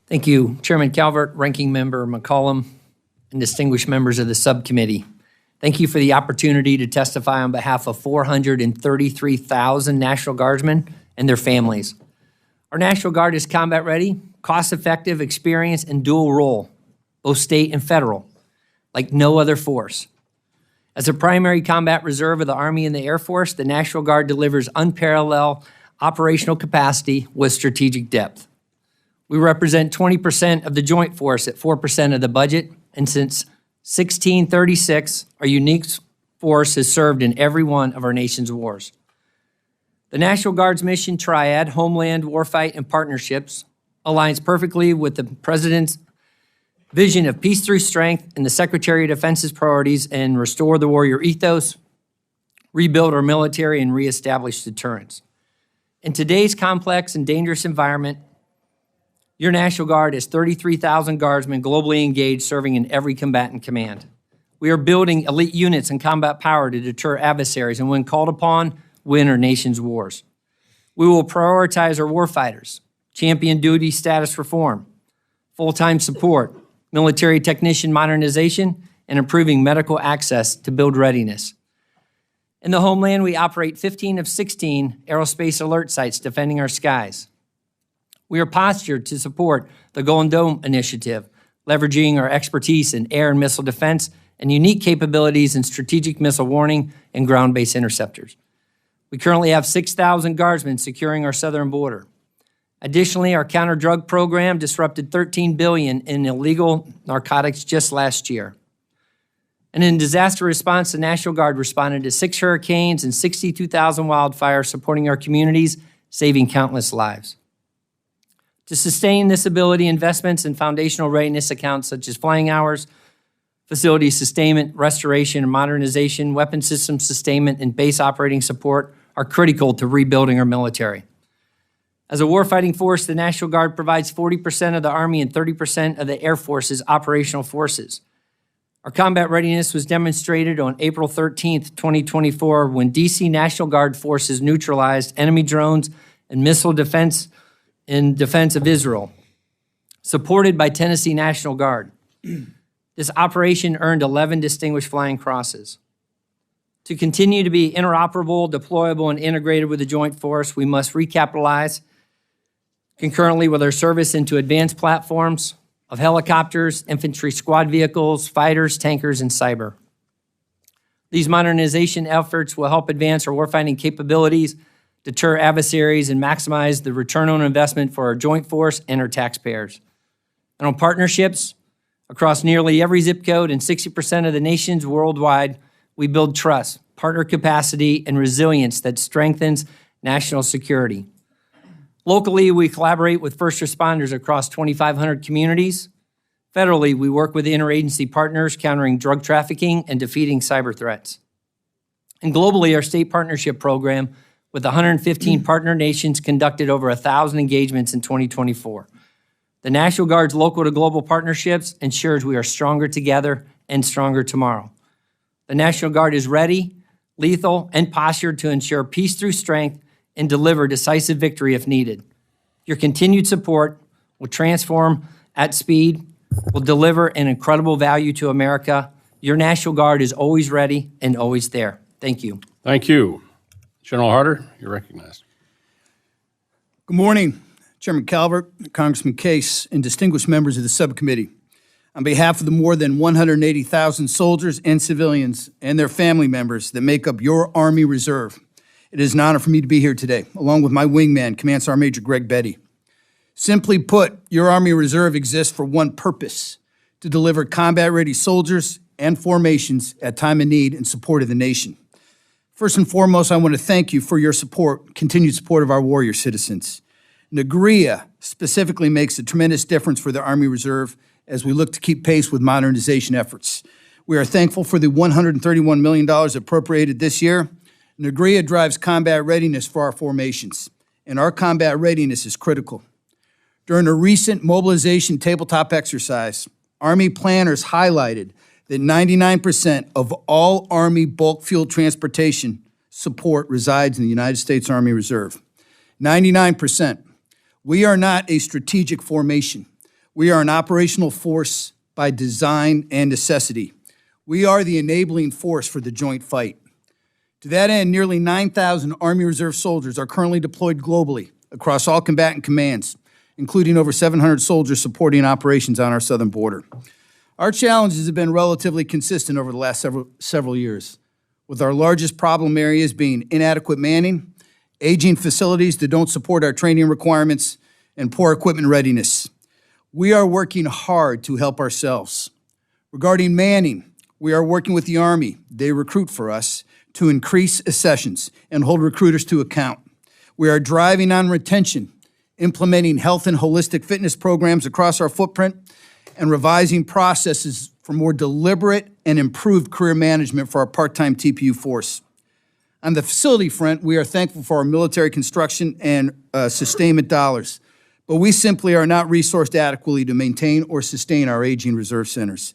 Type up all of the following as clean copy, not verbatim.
Thank you, Chairman Calvert, Ranking Member McCollum, and distinguished members of the subcommittee. Thank you for the opportunity to testify on behalf of 433,000 National Guardsmen and their families. Our National Guard is combat ready, cost-effective, experienced, and dual role, both state and federal, like no other force. As a primary combat reserve of the Army and the Air Force, the National Guard delivers unparalleled operational capacity with strategic depth. We represent 20% of the Joint Force at 4% of the budget, and since 1636, our unique force has served in every one of our nation's wars. The National Guard's mission triad, Homeland, Warfight, and Partnerships, aligns perfectly with the President's vision of peace through strength and the Secretary of Defense's priorities and restore the warrior ethos, rebuild our military, and reestablish deterrence. In today's complex and dangerous environment, your National Guard is 33,000 Guardsmen globally engaged, serving in every combatant command. We are building elite units and combat power to deter adversaries and, when called upon, win our nation's wars. We will prioritize our warfighters, champion duty status reform, full-time support, military technician modernization, and improving medical access to build readiness. In the homeland, we operate 15 of 16 aerospace alert sites defending our skies. We are postured to support the Golden Dome Initiative, leveraging our expertise in air and missile defense and unique capabilities in strategic missile warning and ground-based interceptors. We currently have 6,000 Guardsmen securing our southern border. Additionally, our counter-drug program disrupted $13 billion in illegal narcotics just last year. And in disaster response, the National Guard responded to 6 hurricanes and 62,000 wildfires, supporting our communities, saving countless lives. To sustain this ability, investments in foundational readiness accounts such as flying hours, facility sustainment, restoration and modernization, weapon system sustainment, and base operating support are critical to rebuilding our military. As a warfighting force, the National Guard provides 40% of the Army and 30% of the Air Force's operational forces. Our combat readiness was demonstrated on April 13th, 2024, when DC National Guard forces neutralized enemy drones and missile defense in defense of Israel, supported by Tennessee National Guard. This operation earned 11 Distinguished Flying Crosses. To continue to be interoperable, deployable, and integrated with the Joint Force, we must recapitalize concurrently with our service into advanced platforms of helicopters, infantry squad vehicles, fighters, tankers, and cyber. These modernization efforts will help advance our warfighting capabilities, deter adversaries, and maximize the return on investment for our Joint Force and our taxpayers. And on partnerships, across nearly every zip code and 60% of the nations worldwide, we build trust, partner capacity, and resilience that strengthens national security. Locally, we collaborate with first responders across 2,500 communities. Federally, we work with interagency partners countering drug trafficking and defeating cyber threats. And globally, our state partnership program with 115 partner nations conducted over 1,000 engagements in 2024. The National Guard's local to global partnerships ensures we are stronger together and stronger tomorrow. The National Guard is ready, lethal, and postured to ensure peace through strength and deliver decisive victory if needed. Your continued support will transform at speed, will deliver an incredible value to America. Your National Guard is always ready and always there. Thank you. Thank you. General Harter, you're recognized. Good morning, Chairman Calvert, Congressman Case, and distinguished members of the subcommittee. On behalf of the more than 180,000 soldiers and civilians and their family members that make up your Army Reserve, it is an honor for me to be here today, along with my wingman, Command Sergeant Major Greg Betty. Simply put, your Army Reserve exists for one purpose: to deliver combat-ready soldiers and formations at time of need in support of the nation. First and foremost, I want to thank you for your support, continued support of our warrior citizens. NGRIA specifically makes a tremendous difference for the Army Reserve as we look to keep pace with modernization efforts. We are thankful for the $131 million appropriated this year. NGRIA drives combat readiness for our formations, and our combat readiness is critical. During a recent mobilization tabletop exercise, Army planners highlighted that 99% of all Army bulk fuel transportation support resides in the United States Army Reserve. 99%. We are not a strategic formation. We are an operational force by design and necessity. We are the enabling force for the joint fight. To that end, nearly 9,000 Army Reserve soldiers are currently deployed globally across all combatant commands, including over 700 soldiers supporting operations on our southern border. Our challenges have been relatively consistent over the last several years, with our largest problem areas being inadequate manning, aging facilities that don't support our training requirements, and poor equipment readiness. We are working hard to help ourselves. Regarding manning, we are working with the Army, they recruit for us, to increase accessions and hold recruiters to account. We are driving on retention, implementing health and holistic fitness programs across our footprint, and revising processes for more deliberate and improved career management for our part-time TPU force. On the facility front, we are thankful for our military construction and sustainment dollars, but we simply are not resourced adequately to maintain or sustain our aging reserve centers.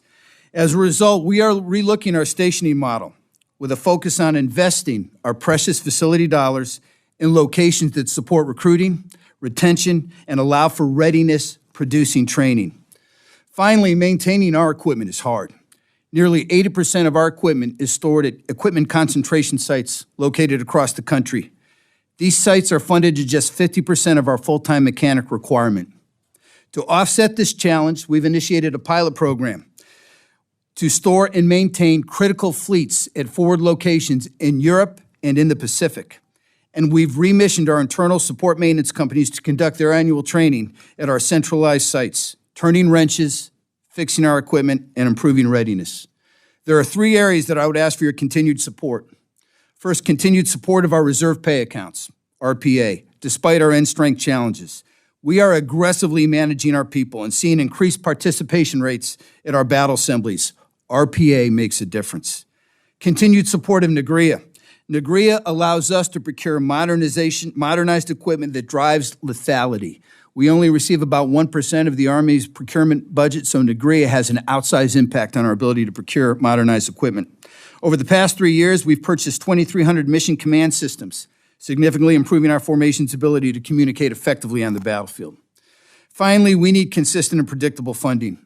As a result, we are relooking our stationing model with a focus on investing our precious facility dollars in locations that support recruiting, retention, and allow for readiness-producing training. Finally, maintaining our equipment is hard. Nearly 80% of our equipment is stored at equipment concentration sites located across the country. These sites are funded to just 50% of our full-time mechanic requirement. To offset this challenge, we've initiated a pilot program to store and maintain critical fleets at forward locations in Europe and in the Pacific. And we've remissioned our internal support maintenance companies to conduct their annual training at our centralized sites, turning wrenches, fixing our equipment, and improving readiness. There are 3 areas that I would ask for your continued support. First, continued support of our reserve pay accounts, RPA, despite our end strength challenges. We are aggressively managing our people and seeing increased participation rates at our battle assemblies. RPA makes a difference. Continued support of NAGRIA. NAGRIA allows us to procure modernized equipment that drives lethality. We only receive about 1% of the Army's procurement budget, so NAGRIA has an outsized impact on our ability to procure modernized equipment. Over the past 3 years, we've purchased 2,300 mission command systems, significantly improving our formation's ability to communicate effectively on the battlefield. Finally, we need consistent and predictable funding.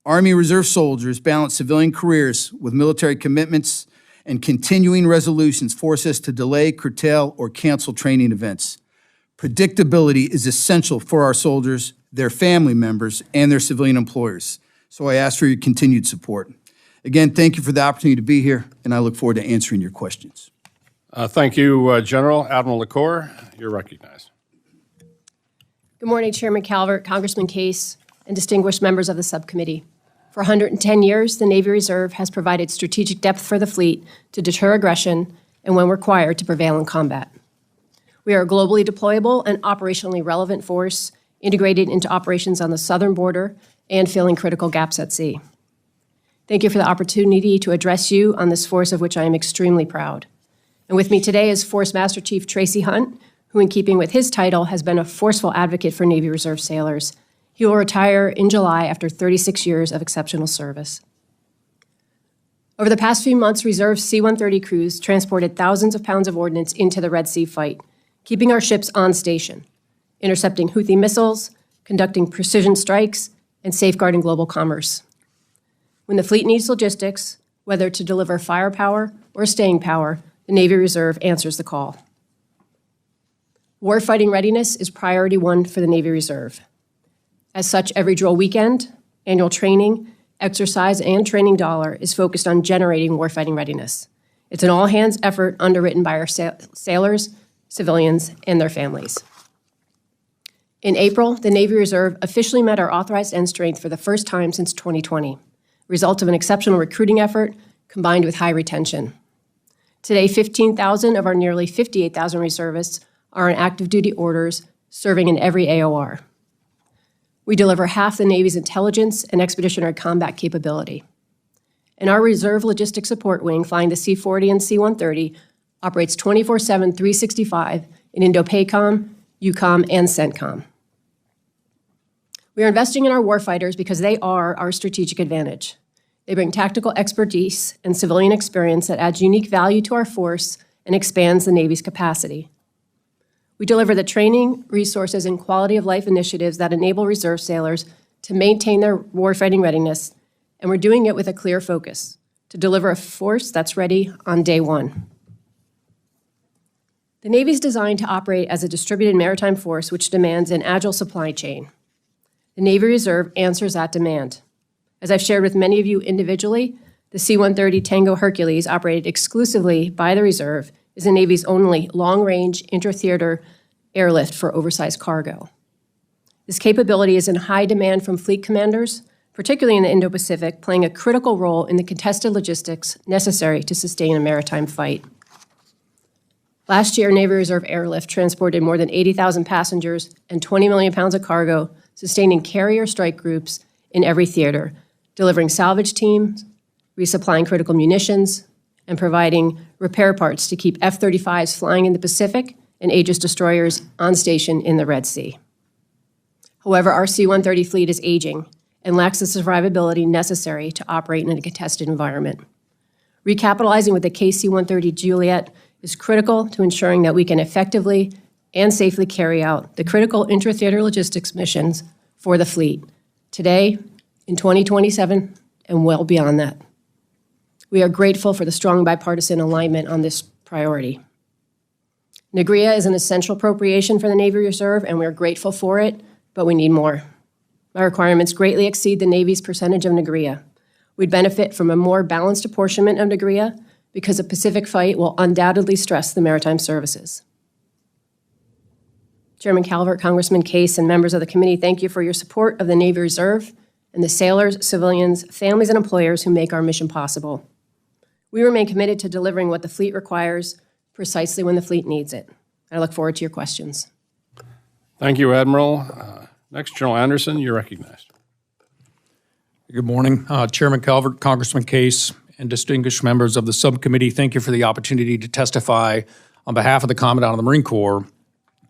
Army Reserve soldiers balance civilian careers with military commitments, and continuing resolutions force us to delay, curtail, or cancel training events. Predictability is essential for our soldiers, their family members, and their civilian employers. So I ask for your continued support. Again, thank you for the opportunity to be here, and I look forward to answering your questions. Thank you, General. Admiral Lacore, you're recognized. Good morning, Chairman Calvert, Congressman Case, and distinguished members of the subcommittee. For 110 years, the Navy Reserve has provided strategic depth for the fleet to deter aggression and, when required, to prevail in combat. We are a globally deployable and operationally relevant force integrated into operations on the southern border and filling critical gaps at sea. Thank you for the opportunity to address you on this force of which I am extremely proud. And with me today is Force Master Chief Tracy Hunt, who, in keeping with his title, has been a forceful advocate for Navy Reserve sailors. He will retire in July after 36 years of exceptional service. Over the past few months, Reserve C-130 crews transported thousands of pounds of ordnance into the Red Sea fight, keeping our ships on station, intercepting Houthi missiles, conducting precision strikes, and safeguarding global commerce. When the fleet needs logistics, whether to deliver firepower or staying power, the Navy Reserve answers the call. Warfighting readiness is priority 1 for the Navy Reserve. As such, every drill weekend, annual training, exercise, and training dollar is focused on generating warfighting readiness. It's an all-hands effort underwritten by our sailors, civilians, and their families. In April, the Navy Reserve officially met our authorized end strength for the first time since 2020, result of an exceptional recruiting effort combined with high retention. Today, 15,000 of our nearly 58,000 reservists are on active duty orders, serving in every AOR. We deliver half the Navy's intelligence and expeditionary combat capability. And our Reserve Logistics Support Wing, flying the C-40 and C-130, operates 24/7, 365 in INDOPACOM, EUCOM, and CENTCOM. We are investing in our warfighters because they are our strategic advantage. They bring tactical expertise and civilian experience that adds unique value to our force and expands the Navy's capacity. We deliver the training, resources, and quality of life initiatives that enable reserve sailors to maintain their warfighting readiness, and we're doing it with a clear focus, to deliver a force that's ready on day one. The Navy is designed to operate as a distributed maritime force which demands an agile supply chain. The Navy Reserve answers that demand. As I've shared with many of you individually, the C-130 Tango Hercules, operated exclusively by the Reserve, is the Navy's only long-range inter-theater airlift for oversized cargo. This capability is in high demand from fleet commanders, particularly in the Indo-Pacific, playing a critical role in the contested logistics necessary to sustain a maritime fight. Last year, Navy Reserve Airlift transported more than 80,000 passengers and 20 million pounds of cargo, sustaining carrier strike groups in every theater, delivering salvage teams, resupplying critical munitions, and providing repair parts to keep F-35s flying in the Pacific and Aegis destroyers on station in the Red Sea. However, our C-130 fleet is aging and lacks the survivability necessary to operate in a contested environment. Recapitalizing with the KC-130 Juliet is critical to ensuring that we can effectively and safely carry out the critical intra-theater logistics missions for the fleet today, in 2027, and well beyond that. We are grateful for the strong bipartisan alignment on this priority. NGRIA is an essential appropriation for the Navy Reserve, and we are grateful for it, but we need more. My requirements greatly exceed the Navy's percentage of NGRIA. We'd benefit from a more balanced apportionment of NGRIA because a Pacific fight will undoubtedly stress the maritime services. Chairman Calvert, Congressman Case, and members of the committee, thank you for your support of the Navy Reserve and the sailors, civilians, families, and employers who make our mission possible. We remain committed to delivering what the fleet requires precisely when the fleet needs it. I look forward to your questions. Thank you, Admiral. Next, General Anderson, you're recognized. Good morning, Chairman Calvert, Congressman Case, and distinguished members of the subcommittee. Thank you for the opportunity to testify on behalf of the Commandant of the Marine Corps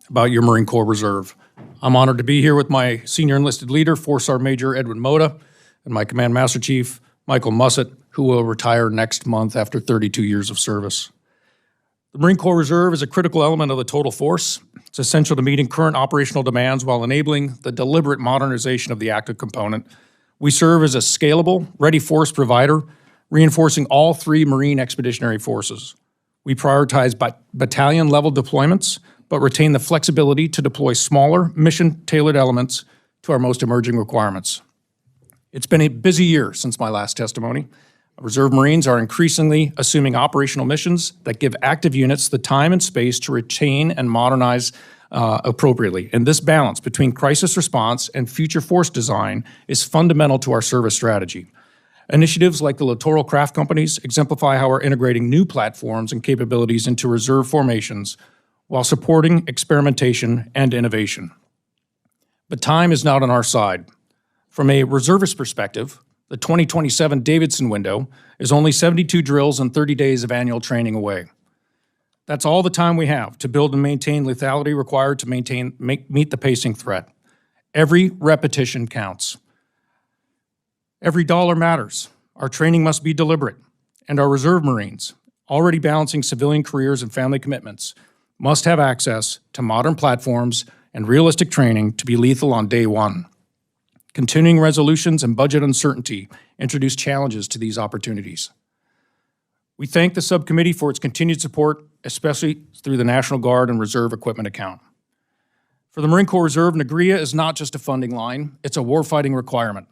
about your Marine Corps Reserve. I'm honored to be here with my senior enlisted leader, 4-Star Major Edwin Moda, and my Command Master Chief, Michael Mussett, who will retire next month after 32 years of service. The Marine Corps Reserve is a critical element of the total force. It's essential to meeting current operational demands while enabling the deliberate modernization of the active component. We serve as a scalable, ready force provider, reinforcing all three Marine Expeditionary Forces. We prioritize battalion-level deployments, but retain the flexibility to deploy smaller, mission-tailored elements to our most emerging requirements. It's been a busy year since my last testimony. Reserve Marines are increasingly assuming operational missions that give active units the time and space to retain and modernize appropriately. And this balance between crisis response and future force design is fundamental to our service strategy. Initiatives like the Littoral Craft Companies exemplify how we're integrating new platforms and capabilities into reserve formations while supporting experimentation and innovation. But time is not on our side. From a reservist perspective, the 2027 Davidson window is only 72 drills and 30 days of annual training away. That's all the time we have to build and maintain lethality required to meet the pacing threat. Every repetition counts. Every dollar matters. Our training must be deliberate, and our Reserve Marines, already balancing civilian careers and family commitments, must have access to modern platforms and realistic training to be lethal on day one. Continuing resolutions and budget uncertainty introduce challenges to these opportunities. We thank the subcommittee for its continued support, especially through the National Guard and Reserve Equipment account. For the Marine Corps Reserve, NGRIA is not just a funding line, it's a warfighting requirement.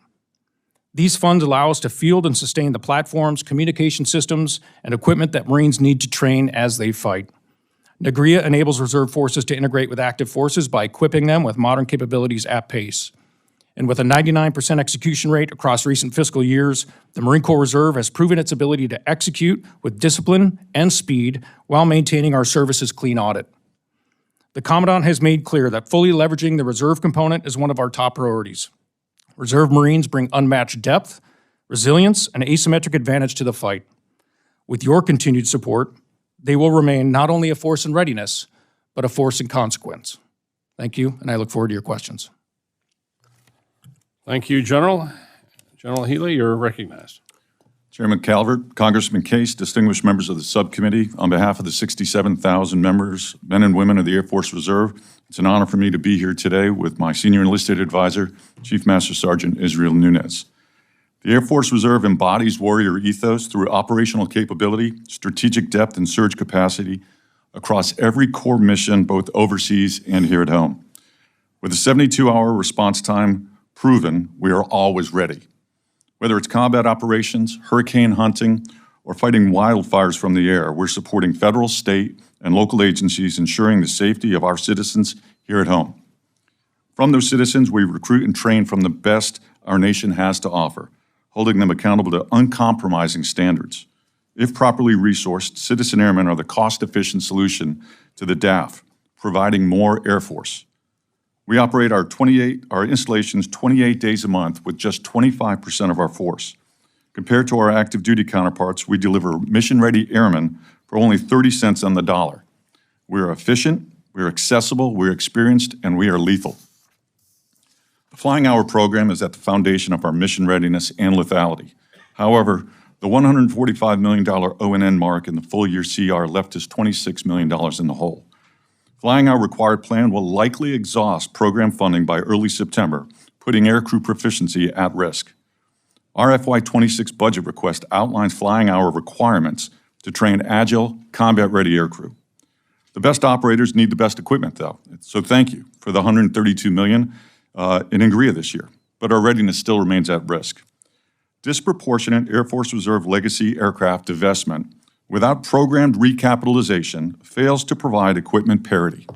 These funds allow us to field and sustain the platforms, communication systems, and equipment that Marines need to train as they fight. NGRIA enables reserve forces to integrate with active forces by equipping them with modern capabilities at pace. And with a 99% execution rate across recent fiscal years, the Marine Corps Reserve has proven its ability to execute with discipline and speed while maintaining our service's clean audit. The Commandant has made clear that fully leveraging the reserve component is one of our top priorities. Reserve Marines bring unmatched depth, resilience, and asymmetric advantage to the fight. With your continued support, they will remain not only a force in readiness, but a force in consequence. Thank you, and I look forward to your questions. Thank you, General. General Healy, you're recognized. Chairman Calvert, Congressman Case, distinguished members of the subcommittee, on behalf of the 67,000 members, men and women of the Air Force Reserve, it's an honor for me to be here today with my senior enlisted advisor, Chief Master Sergeant Israel Nunez. The Air Force Reserve embodies warrior ethos through operational capability, strategic depth, and surge capacity across every core mission, both overseas and here at home. With a 72-hour response time proven, we are always ready. Whether it's combat operations, hurricane hunting, or fighting wildfires from the air, we're supporting federal, state, and local agencies ensuring the safety of our citizens here at home. From those citizens, we recruit and train from the best our nation has to offer, holding them accountable to uncompromising standards. If properly resourced, citizen airmen are the cost-efficient solution to the DAF, providing more Air Force. We operate our installations 28 days a month with just 25% of our force. Compared to our active duty counterparts, we deliver mission-ready airmen for only 30 cents on the dollar. We are efficient, we are accessible, we're experienced, and we are lethal. The flying hour program is at the foundation of our mission readiness and lethality. However, the $145 million ONN mark in the full-year CR left us $26 million in the hole. Flying our required plan will likely exhaust program funding by early September, putting aircrew proficiency at risk. Our FY26 budget request outlines flying hour requirements to train agile, combat-ready aircrew. The best operators need the best equipment, though, so thank you for the $132 million in Ingria this year, but our readiness still remains at risk. Disproportionate Air Force Reserve legacy aircraft divestment without programmed recapitalization fails to provide equipment parity.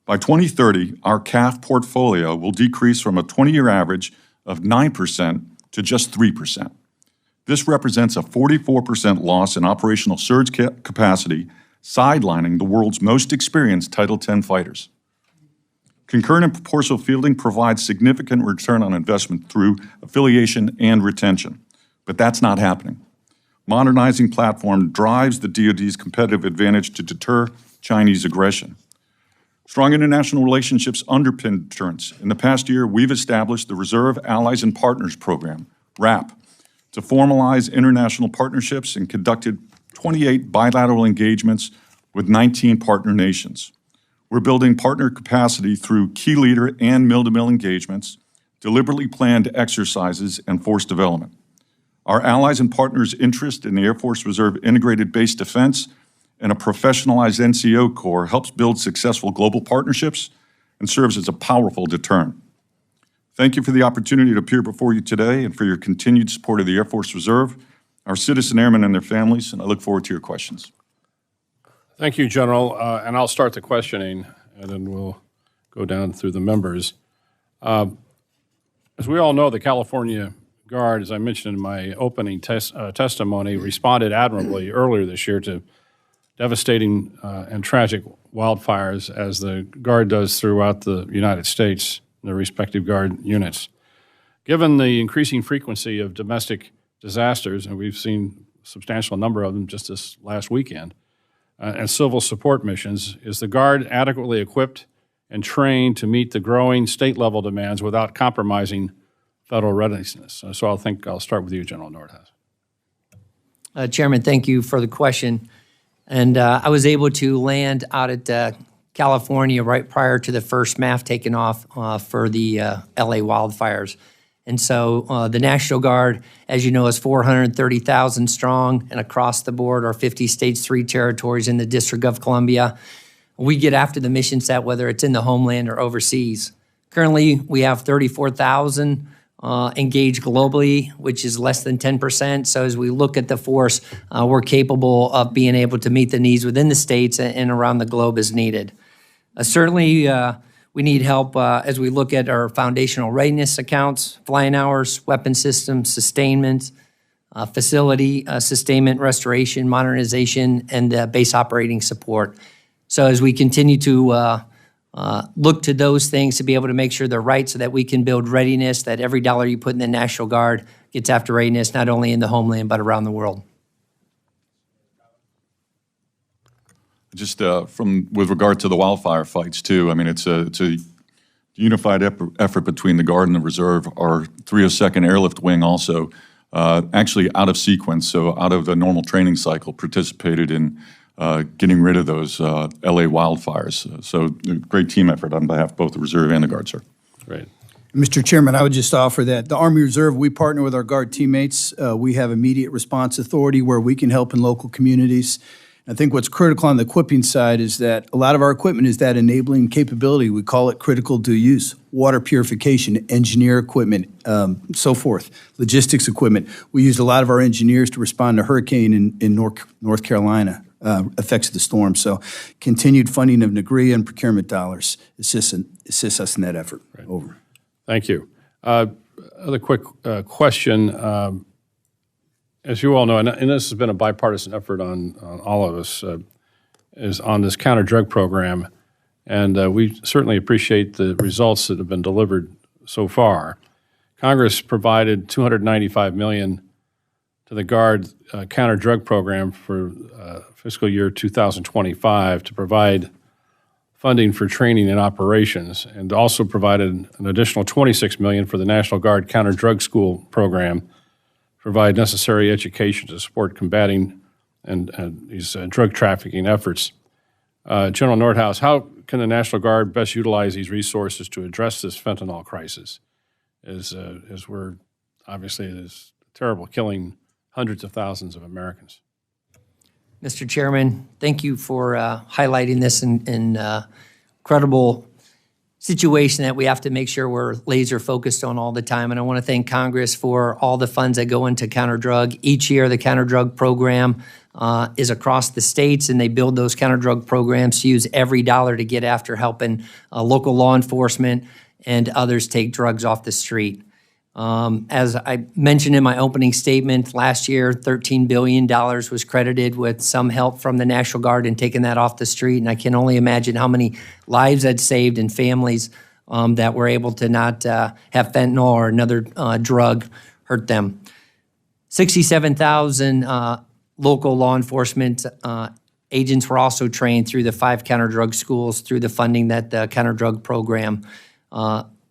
By 2030, our CAF portfolio will decrease from a 20-year average of 9% to just 3%. This represents a 44% loss in operational surge capacity, sidelining the world's most experienced Title X fighters. Concurrent and proportional fielding provides significant return on investment through affiliation and retention, but that's not happening. Modernizing platform drives the DoD's competitive advantage to deter Chinese aggression. Strong international relationships underpin deterrence. In the past year, we've established the Reserve Allies and Partners Program, RAP, to formalize international partnerships and conducted 28 bilateral engagements with 19 partner nations. We're building partner capacity through key leader and mill-to-mill engagements, deliberately planned exercises, and force development. Our allies and partners' interest in the Air Force Reserve Integrated Base Defense and a professionalized NCO Corps helps build successful global partnerships and serves as a powerful deterrent. Thank you for the opportunity to appear before you today and for your continued support of the Air Force Reserve, our citizen airmen and their families, and I look forward to your questions. Thank you, General. And I'll start the questioning, and then we'll go down through the members. As we all know, the California Guard, as I mentioned in my opening testimony, responded admirably earlier this year to devastating and tragic wildfires, as the Guard does throughout the United States, their respective Guard units. Given the increasing frequency of domestic disasters, and we've seen a substantial number of them just this last weekend, and civil support missions, is the Guard adequately equipped and trained to meet the growing state-level demands without compromising federal readiness? So I'll start with you, General Nordhaus. Chairman, thank you for the question. And I was able to land out at California right prior to the first MAF taking off for the LA wildfires. And so the National Guard, as you know, is 430,000 strong, and across the board are 50 states, 3 territories in the District of Columbia. We get after the mission set, whether it's in the homeland or overseas. Currently, we have 34,000 engaged globally, which is less than 10%. So as we look at the force, we're capable of being able to meet the needs within the states and around the globe as needed. Certainly, we need help as we look at our foundational readiness accounts, flying hours, weapon systems, sustainment, facility sustainment, restoration, modernization, and base operating support. So as we continue to look to those things to be able to make sure they're right so that we can build readiness, that every dollar you put in the National Guard gets after readiness, not only in the homeland, but around the world. Just with regard to the wildfire fights too, I mean, it's a unified effort between the Guard and the Reserve. Our 302nd Airlift Wing also actually out of sequence, so out of the normal training cycle, participated in getting rid of those LA wildfires. So great team effort on behalf of both the Reserve and the Guard, sir. Great. Mr. Chairman, I would just offer that the Army Reserve, we partner with our Guard teammates. We have immediate response authority where we can help in local communities. I think what's critical on the equipping side is that a lot of our equipment is that enabling capability. We call it critical dual use, water purification, engineer equipment, so forth, logistics equipment. We used a lot of our engineers to respond to hurricane in North Carolina, effects of the storm. So continued funding of NAGRIA and procurement dollars assists us in that effort. Right. Over. Thank you. Other quick question. As you all know, and this has been a bipartisan effort on all of us, is on this counter-drug program. And we certainly appreciate the results that have been delivered so far. Congress provided $295 million to the Guard counter-drug program for fiscal year 2025 to provide funding for training and operations, and also provided an additional $26 million for the National Guard counter-drug school program, provide necessary education to support combating and these drug trafficking efforts. General Nordhaus, how can the National Guard best utilize these resources to address this fentanyl crisis? As we're obviously it is terrible, killing hundreds of thousands of Americans. Mr. Chairman, thank you for highlighting this incredible situation that we have to make sure we're laser focused on all the time. And I want to thank Congress for all the funds that go into counter-drug. Each year, the counter-drug program is across the states, and they build those counter-drug programs to use every dollar to get after helping local law enforcement and others take drugs off the street. As I mentioned in my opening statement, last year, $13 billion was credited with some help from the National Guard in taking that off the street. And I can only imagine how many lives that saved and families that were able to not have fentanyl or another drug hurt them. 67,000 local law enforcement agents were also trained through the 5 counter-drug schools through the funding that the counter-drug program.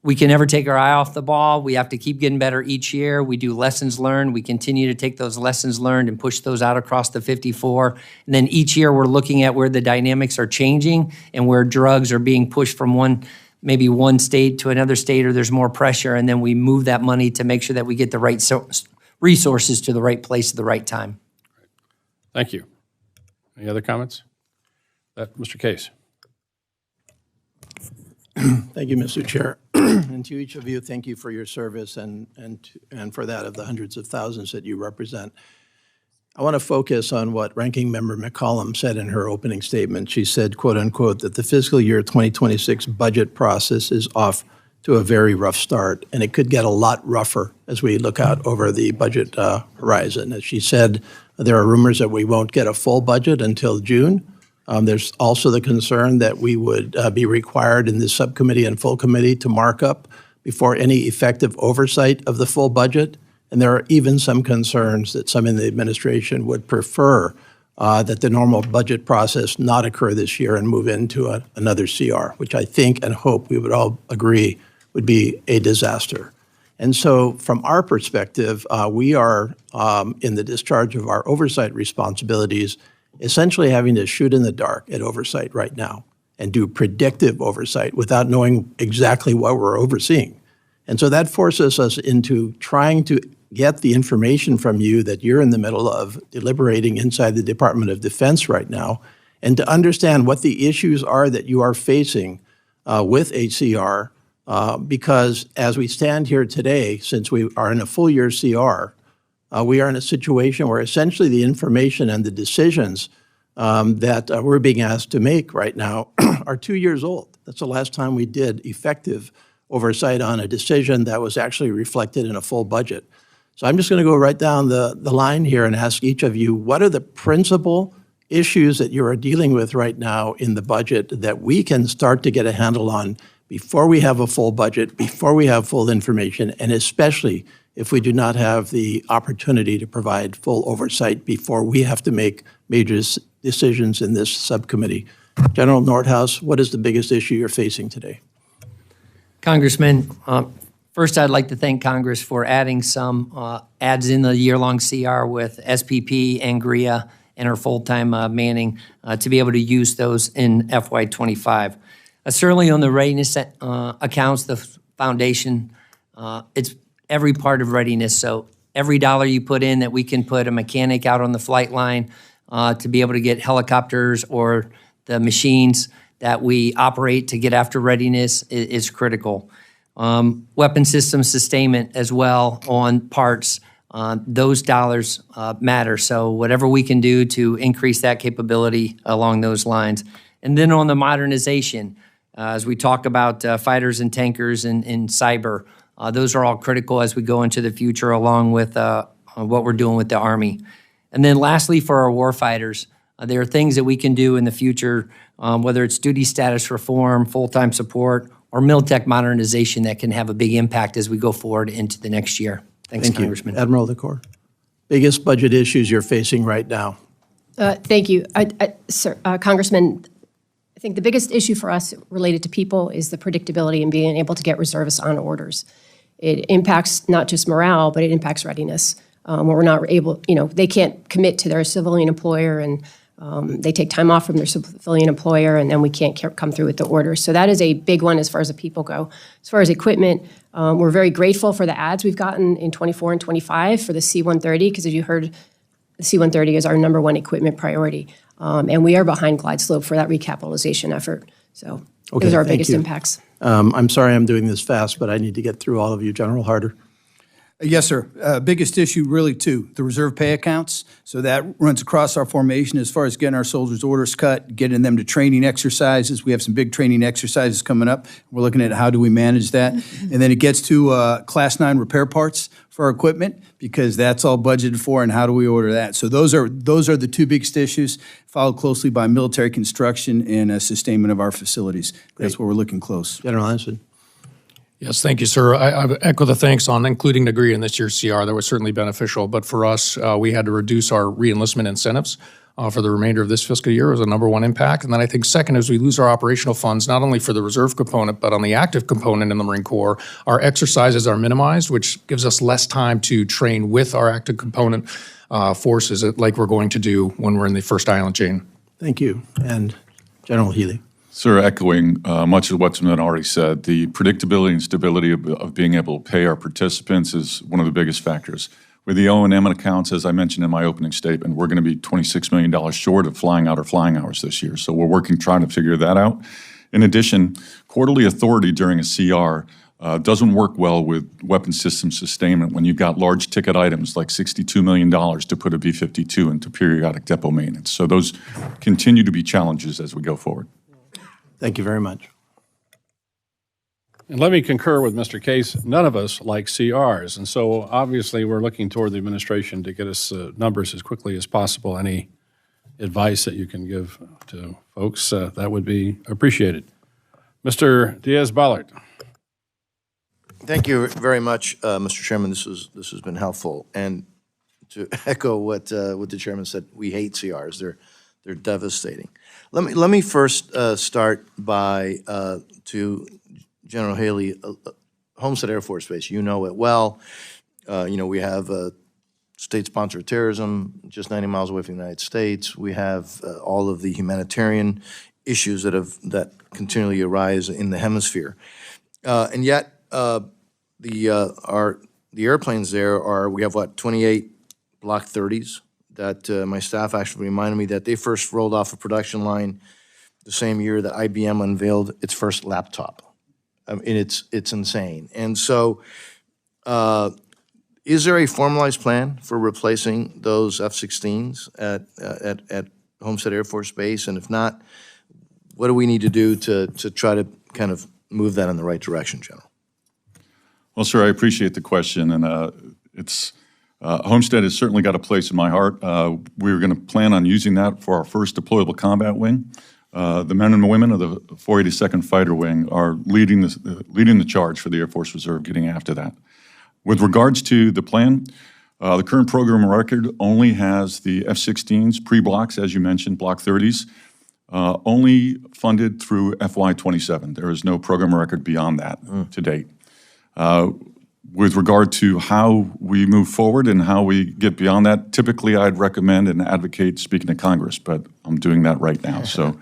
We can never take our eye off the ball. We have to keep getting better each year. We do lessons learned. We continue to take those lessons learned and push those out across the 54. And then each year we're looking at where the dynamics are changing and where drugs are being pushed from maybe one state to another state, or there's more pressure. And then we move that money to make sure that we get the right resources to the right place at the right time. Thank you. Any other comments? Mr. Case. Thank you, Mr. Chair. And to each of you, thank you for your service and for that of the hundreds of thousands that you represent. I want to focus on what Ranking Member McCollum said in her opening statement. She said, quote unquote, that the fiscal year 2026 budget process is off to a very rough start, and it could get a lot rougher as we look out over the budget horizon. As she said, there are rumors that we won't get a full budget until June. There's also the concern that we would be required in this subcommittee and full committee to mark up before any effective oversight of the full budget. And there are even some concerns that some in the administration would prefer that the normal budget process not occur this year and move into another CR, which I think and hope we would all agree would be a disaster. And so from our perspective, we are in the discharge of our oversight responsibilities essentially having to shoot in the dark at oversight right now and do predictive oversight without knowing exactly what we're overseeing. And so that forces us into trying to get the information from you that you're in the middle of deliberating inside the Department of Defense right now, and to understand what the issues are that you are facing with HCR, because as we stand here today, since we are in a full year CR, we are in a situation where essentially the information and the decisions that we're being asked to make right now are 2 years old. That's the last time we did effective oversight on a decision that was actually reflected in a full budget. So I'm just going to go right down the line here and ask each of you, what are the principal issues that you are dealing with right now in the budget that we can start to get a handle on before we have a full budget, before we have full information, and especially if we do not have the opportunity to provide full oversight before we have to make major decisions in this subcommittee. General Nordhaus, what is the biggest issue you're facing today? Congressman, First, I'd like to thank Congress for adding some adds in the year-long CR with SPP and GRIA and our full-time manning to be able to use those in FY25. Certainly on the readiness accounts, the foundation, it's every part of readiness. So every dollar you put in that we can put a mechanic out on the flight line to be able to get helicopters or the machines that we operate to get after readiness is critical. Weapon system sustainment as well on parts, those dollars matter. So whatever we can do to increase that capability along those lines. And then on the modernization, as we talk about fighters and tankers and cyber, those are all critical as we go into the future along with what we're doing with the Army. And then lastly, for our warfighters, there are things that we can do in the future, whether it's duty status reform, full-time support, or mil-tech modernization that can have a big impact as we go forward into the next year. Thanks, Thank Congressman. you. Admiral Lacore. Biggest budget issues you're facing right now? Thank you. Sir, Congressman, I think the biggest issue for us related to people is the predictability and being able to get reservists on orders. It impacts not just morale, but it impacts readiness. When we're not able, they can't commit to their civilian employer and they take time off from their civilian employer, and then we can't come through with the orders. So that is a big one as far as the people go. As far as equipment, we're very grateful for the ads we've gotten in 24 and 25 for the C-130, because as you heard, the C-130 is our #1 equipment priority. And we are behind glide slope for that recapitalization effort. So those are our thank biggest you. impacts. I'm sorry I'm doing this fast, but I need to get through all of you. General Harter. Yes, sir. Biggest issue really two, the reserve pay accounts. So that runs across our formation as far as getting our soldiers' orders cut, getting them to training exercises. We have some big training exercises coming up. We're looking at how do we manage that. And then it gets to Class 9 repair parts for our equipment, because that's all budgeted for, and how do we order that? So those are the two biggest issues, followed closely by military construction and sustainment of our facilities. That's where we're looking close. General Hanson. Yes, thank you, sir. I echo the thanks on including degree in this year's CR. That was certainly beneficial. But for us, we had to reduce our reenlistment incentives for the remainder of this fiscal year as a #1 impact. And then I think second, as we lose our operational funds, not only for the reserve component, but on the active component in the Marine Corps, our exercises are minimized, which gives us less time to train with our active component forces like we're going to do when we're in the first island chain. Thank you. And General Healy. Sir, echoing much of what's been already said, the predictability and stability of being able to pay our participants is one of the biggest factors. With the O&M accounts, as I mentioned in my opening statement, we're going to be $26 million short of flying out our flying hours this year. So we're working, trying to figure that out. In addition, quarterly authority during a CR doesn't work well with weapon system sustainment when you've got large ticket items like $62 million to put a B-52 into periodic depot maintenance. So those continue to be challenges as we go forward. Thank you very much. And let me concur with Mr. Case. None of us like CRs, and so obviously we're looking toward the administration to get us numbers as quickly as possible. Any advice that you can give to folks, that would be appreciated. Mr. Diaz-Balart. Thank you very much, Mr. Chairman. This has been helpful. And to echo what the chairman said, we hate CRs. They're devastating. Let me first start by to General Healy, Homestead Air Force Base. You know it well. We have state-sponsored terrorism just 90 miles away from the United States. We have all of the humanitarian issues that continually arise in the hemisphere, and yet the airplanes there are, we have 28 Block 30s that my staff actually reminded me that they first rolled off a production line the same year that IBM unveiled its first laptop. And it's insane. And so is there a formalized plan for replacing those F-16s at Homestead Air Force Base? And if not, what do we need to do to try to kind of move that in the right direction, General? Well, sir, I appreciate the question, and Homestead has certainly got a place in my heart. We're going to plan on using that for our first deployable combat wing. The men and women of the 482nd Fighter Wing are leading the charge for the Air Force Reserve, getting after that. With regards to the plan, the current program record only has the F-16s, pre-blocks, as you mentioned, Block 30s, only funded through FY27. There is no program record beyond that to date. With regard to how we move forward and how we get beyond that, typically I'd recommend and advocate speaking to Congress, but I'm doing that right now. So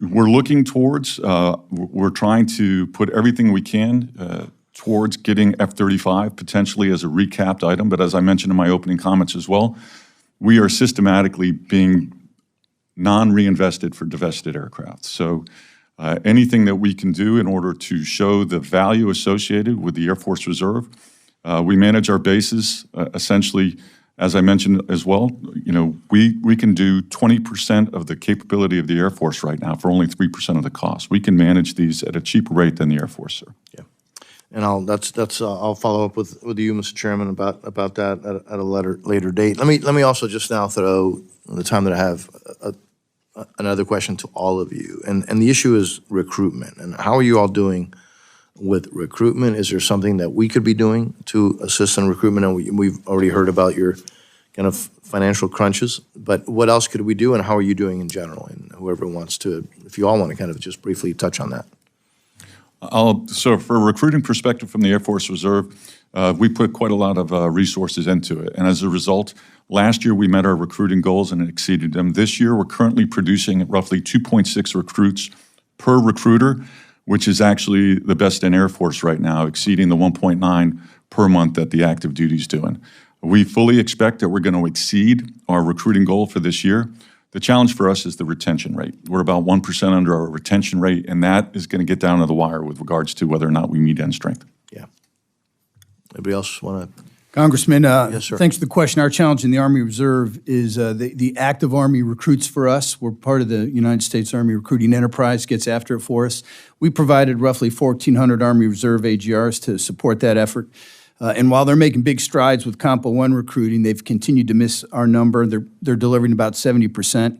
we're looking towards, we're trying to put everything we can towards getting F-35 potentially as a recapped item. But as I mentioned in my opening comments as well, we are systematically being non-reinvested for divested aircraft. So anything that we can do in order to show the value associated with the Air Force Reserve. We manage our bases essentially, as I mentioned as well, we can do 20% of the capability of the Air Force right now for only 3% of the cost. We can manage these at a cheaper rate than the Air Force, sir. Yeah. And I'll follow up with you, Mr. Chairman, about that at a later date. Let me also just now throw the time that I have another question to all of you, and the issue is recruitment. And how are you all doing with recruitment? Is there something that we could be doing to assist in recruitment? And we've already heard about your kind of financial crunches, but what else could we do, and how are you doing in general? And whoever wants to, if you all want to kind of just briefly touch on that. So for a recruiting perspective from the Air Force Reserve, we put quite a lot of resources into it. And as a result, last year we met our recruiting goals and exceeded them. This year we're currently producing roughly 2.6 recruits per recruiter, which is actually the best in Air Force right now, exceeding the 1.9 per month that the active duty is doing. We fully expect that we're going to exceed our recruiting goal for this year. The challenge for us is the retention rate. We're about 1% under our retention rate, and that is going to get down to the wire with regards to whether or not we meet end strength. Yeah. Anybody else want to? Congressman, Yes, sir. Thanks for the question. Our challenge in the Army Reserve is the active Army recruits for us. We're part of the United States Army Recruiting Enterprise, gets after it for us. We provided roughly 1,400 Army Reserve AGRs to support that effort. And while they're making big strides with Compo 1 recruiting, they've continued to miss our number. They're delivering about 70%.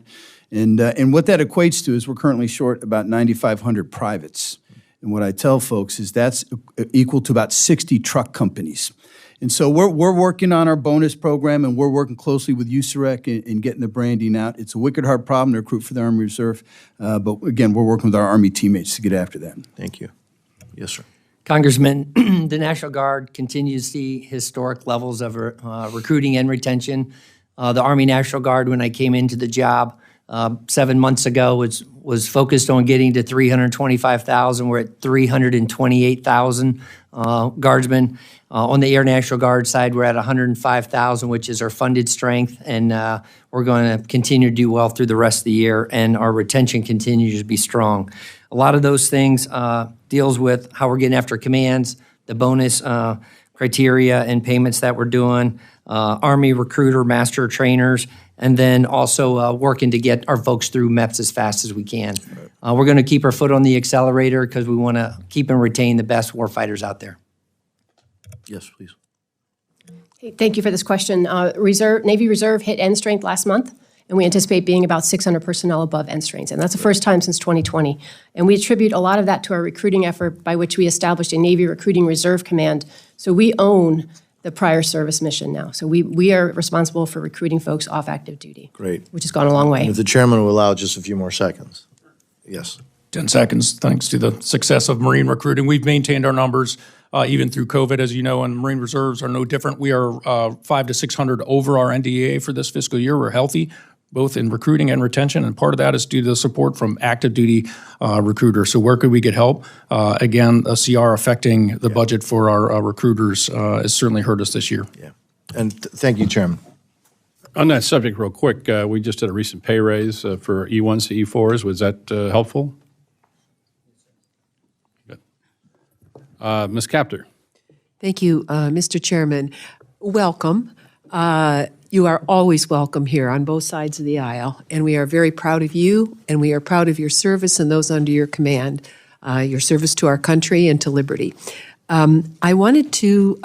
And what that equates to is we're currently short about 9,500 privates. And what I tell folks is that's equal to about 60 truck companies. And so we're working on our bonus program, and we're working closely with USAREC in getting the branding out. It's a wicked hard problem to recruit for the Army Reserve. But again, we're working with our Army teammates to get after that. Thank you. Yes, sir. Congressman, the National Guard continues to see historic levels of recruiting and retention. The Army National Guard, when I came into the job 7 months ago, was focused on getting to 325,000. We're at 328,000 guardsmen. On the Air National Guard side, we're at 105,000, which is our funded strength, and we're going to continue to do well through the rest of the year, and our retention continues to be strong. A lot of those things deals with how we're getting after commands, the bonus criteria and payments that we're doing, Army recruiter, master trainers, and then also working to get our folks through MEPS as fast as we can. We're going to keep our foot on the accelerator because we want to keep and retain the best warfighters out there. Yes, please. Hey, thank you for this question. Navy Reserve hit end strength last month, and we anticipate being about 600 personnel above end strength. And that's the first time since 2020. And we attribute a lot of that to our recruiting effort by which we established a Navy Recruiting Reserve Command. So we own the prior service mission now. So we are responsible for recruiting folks off active duty. Great. Which has gone a long way. And if the chairman will allow just a few more seconds. Yes. 10 seconds, thanks to the success of Marine recruiting. We've maintained our numbers even through COVID, as you know, and Marine Reserves are no different. We are 500 to 600 over our NDAA for this fiscal year. We're healthy, both in recruiting and retention, and part of that is due to the support from active duty recruiters. So where could we get help? Again, a CR affecting the budget for our recruiters has certainly hurt us this year. Yeah. And thank you, Chairman. On that subject, real quick, we just did a recent pay raise for E1s to E4s. Was that helpful? Good. Ms. Capter. Thank you, Mr. Chairman. Welcome. You are always welcome here on both sides of the aisle, and we are very proud of you, and we are proud of your service and those under your command, your service to our country and to liberty. I wanted to,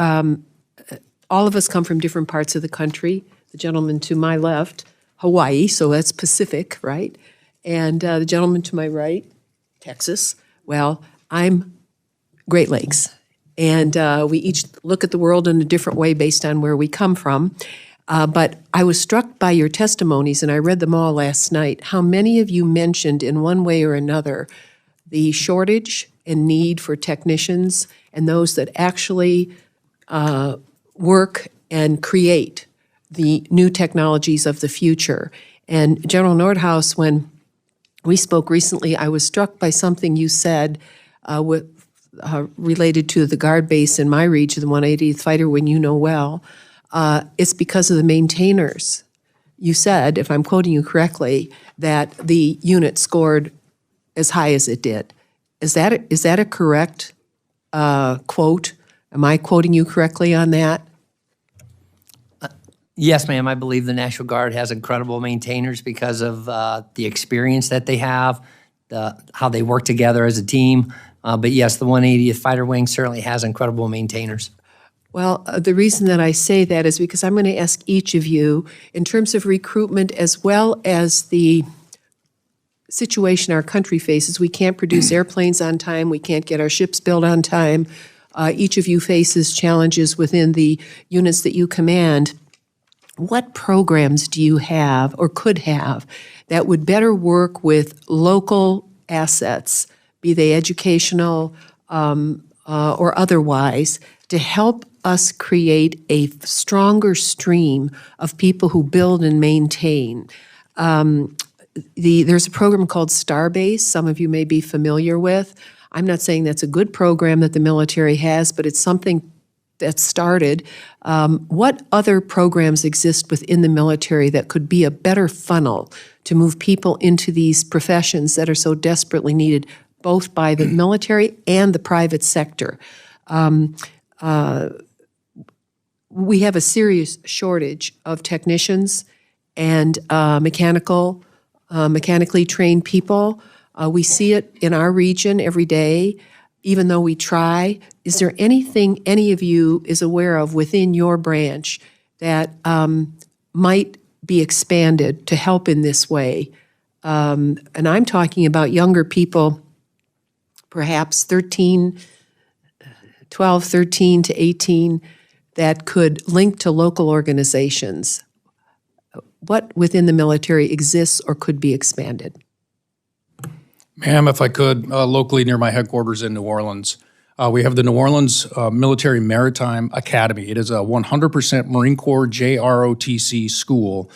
all of us come from different parts of the country. The gentleman to my left, Hawaii, so that's Pacific, right? And the gentleman to my right, Texas. Well, I'm Great Lakes. And we each look at the world in a different way based on where we come from. But I was struck by your testimonies, and I read them all last night, how many of you mentioned in one way or another the shortage and need for technicians and those that actually work and create the new technologies of the future. And General Nordhaus, when we spoke recently, I was struck by something you said related to the guard base in my region, the 180th Fighter Wing, you know well. It's because of the maintainers. You said, if I'm quoting you correctly, that the unit scored as high as it did. Is that a correct quote? Am I quoting you correctly on that? Yes, ma'am. I believe the National Guard has incredible maintainers because of the experience that they have, how they work together as a team. But yes, the 180th Fighter Wing certainly has incredible maintainers. Well, the reason that I say that is because I'm going to ask each of you, in terms of recruitment as well as the situation our country faces, we can't produce airplanes on time, we can't get our ships built on time. Each of you faces challenges within the units that you command. What programs do you have or could have that would better work with local assets, be they educational or otherwise, to help us create a stronger stream of people who build and maintain? There's a program called Starbase, some of you may be familiar with. I'm not saying that's a good program that the military has, but it's something that started. What other programs exist within the military that could be a better funnel to move people into these professions that are so desperately needed, both by the military and the private sector? We have a serious shortage of technicians and mechanically trained people. We see it in our region every day, even though we try. Is there anything any of you is aware of within your branch that might be expanded to help in this way? And I'm talking about younger people, perhaps 12, 13 to 18, that could link to local organizations. What within the military exists or could be expanded? Ma'am, if I could, locally near my headquarters in New Orleans, we have the New Orleans Military Maritime Academy. It is a 100% Marine Corps JROTC school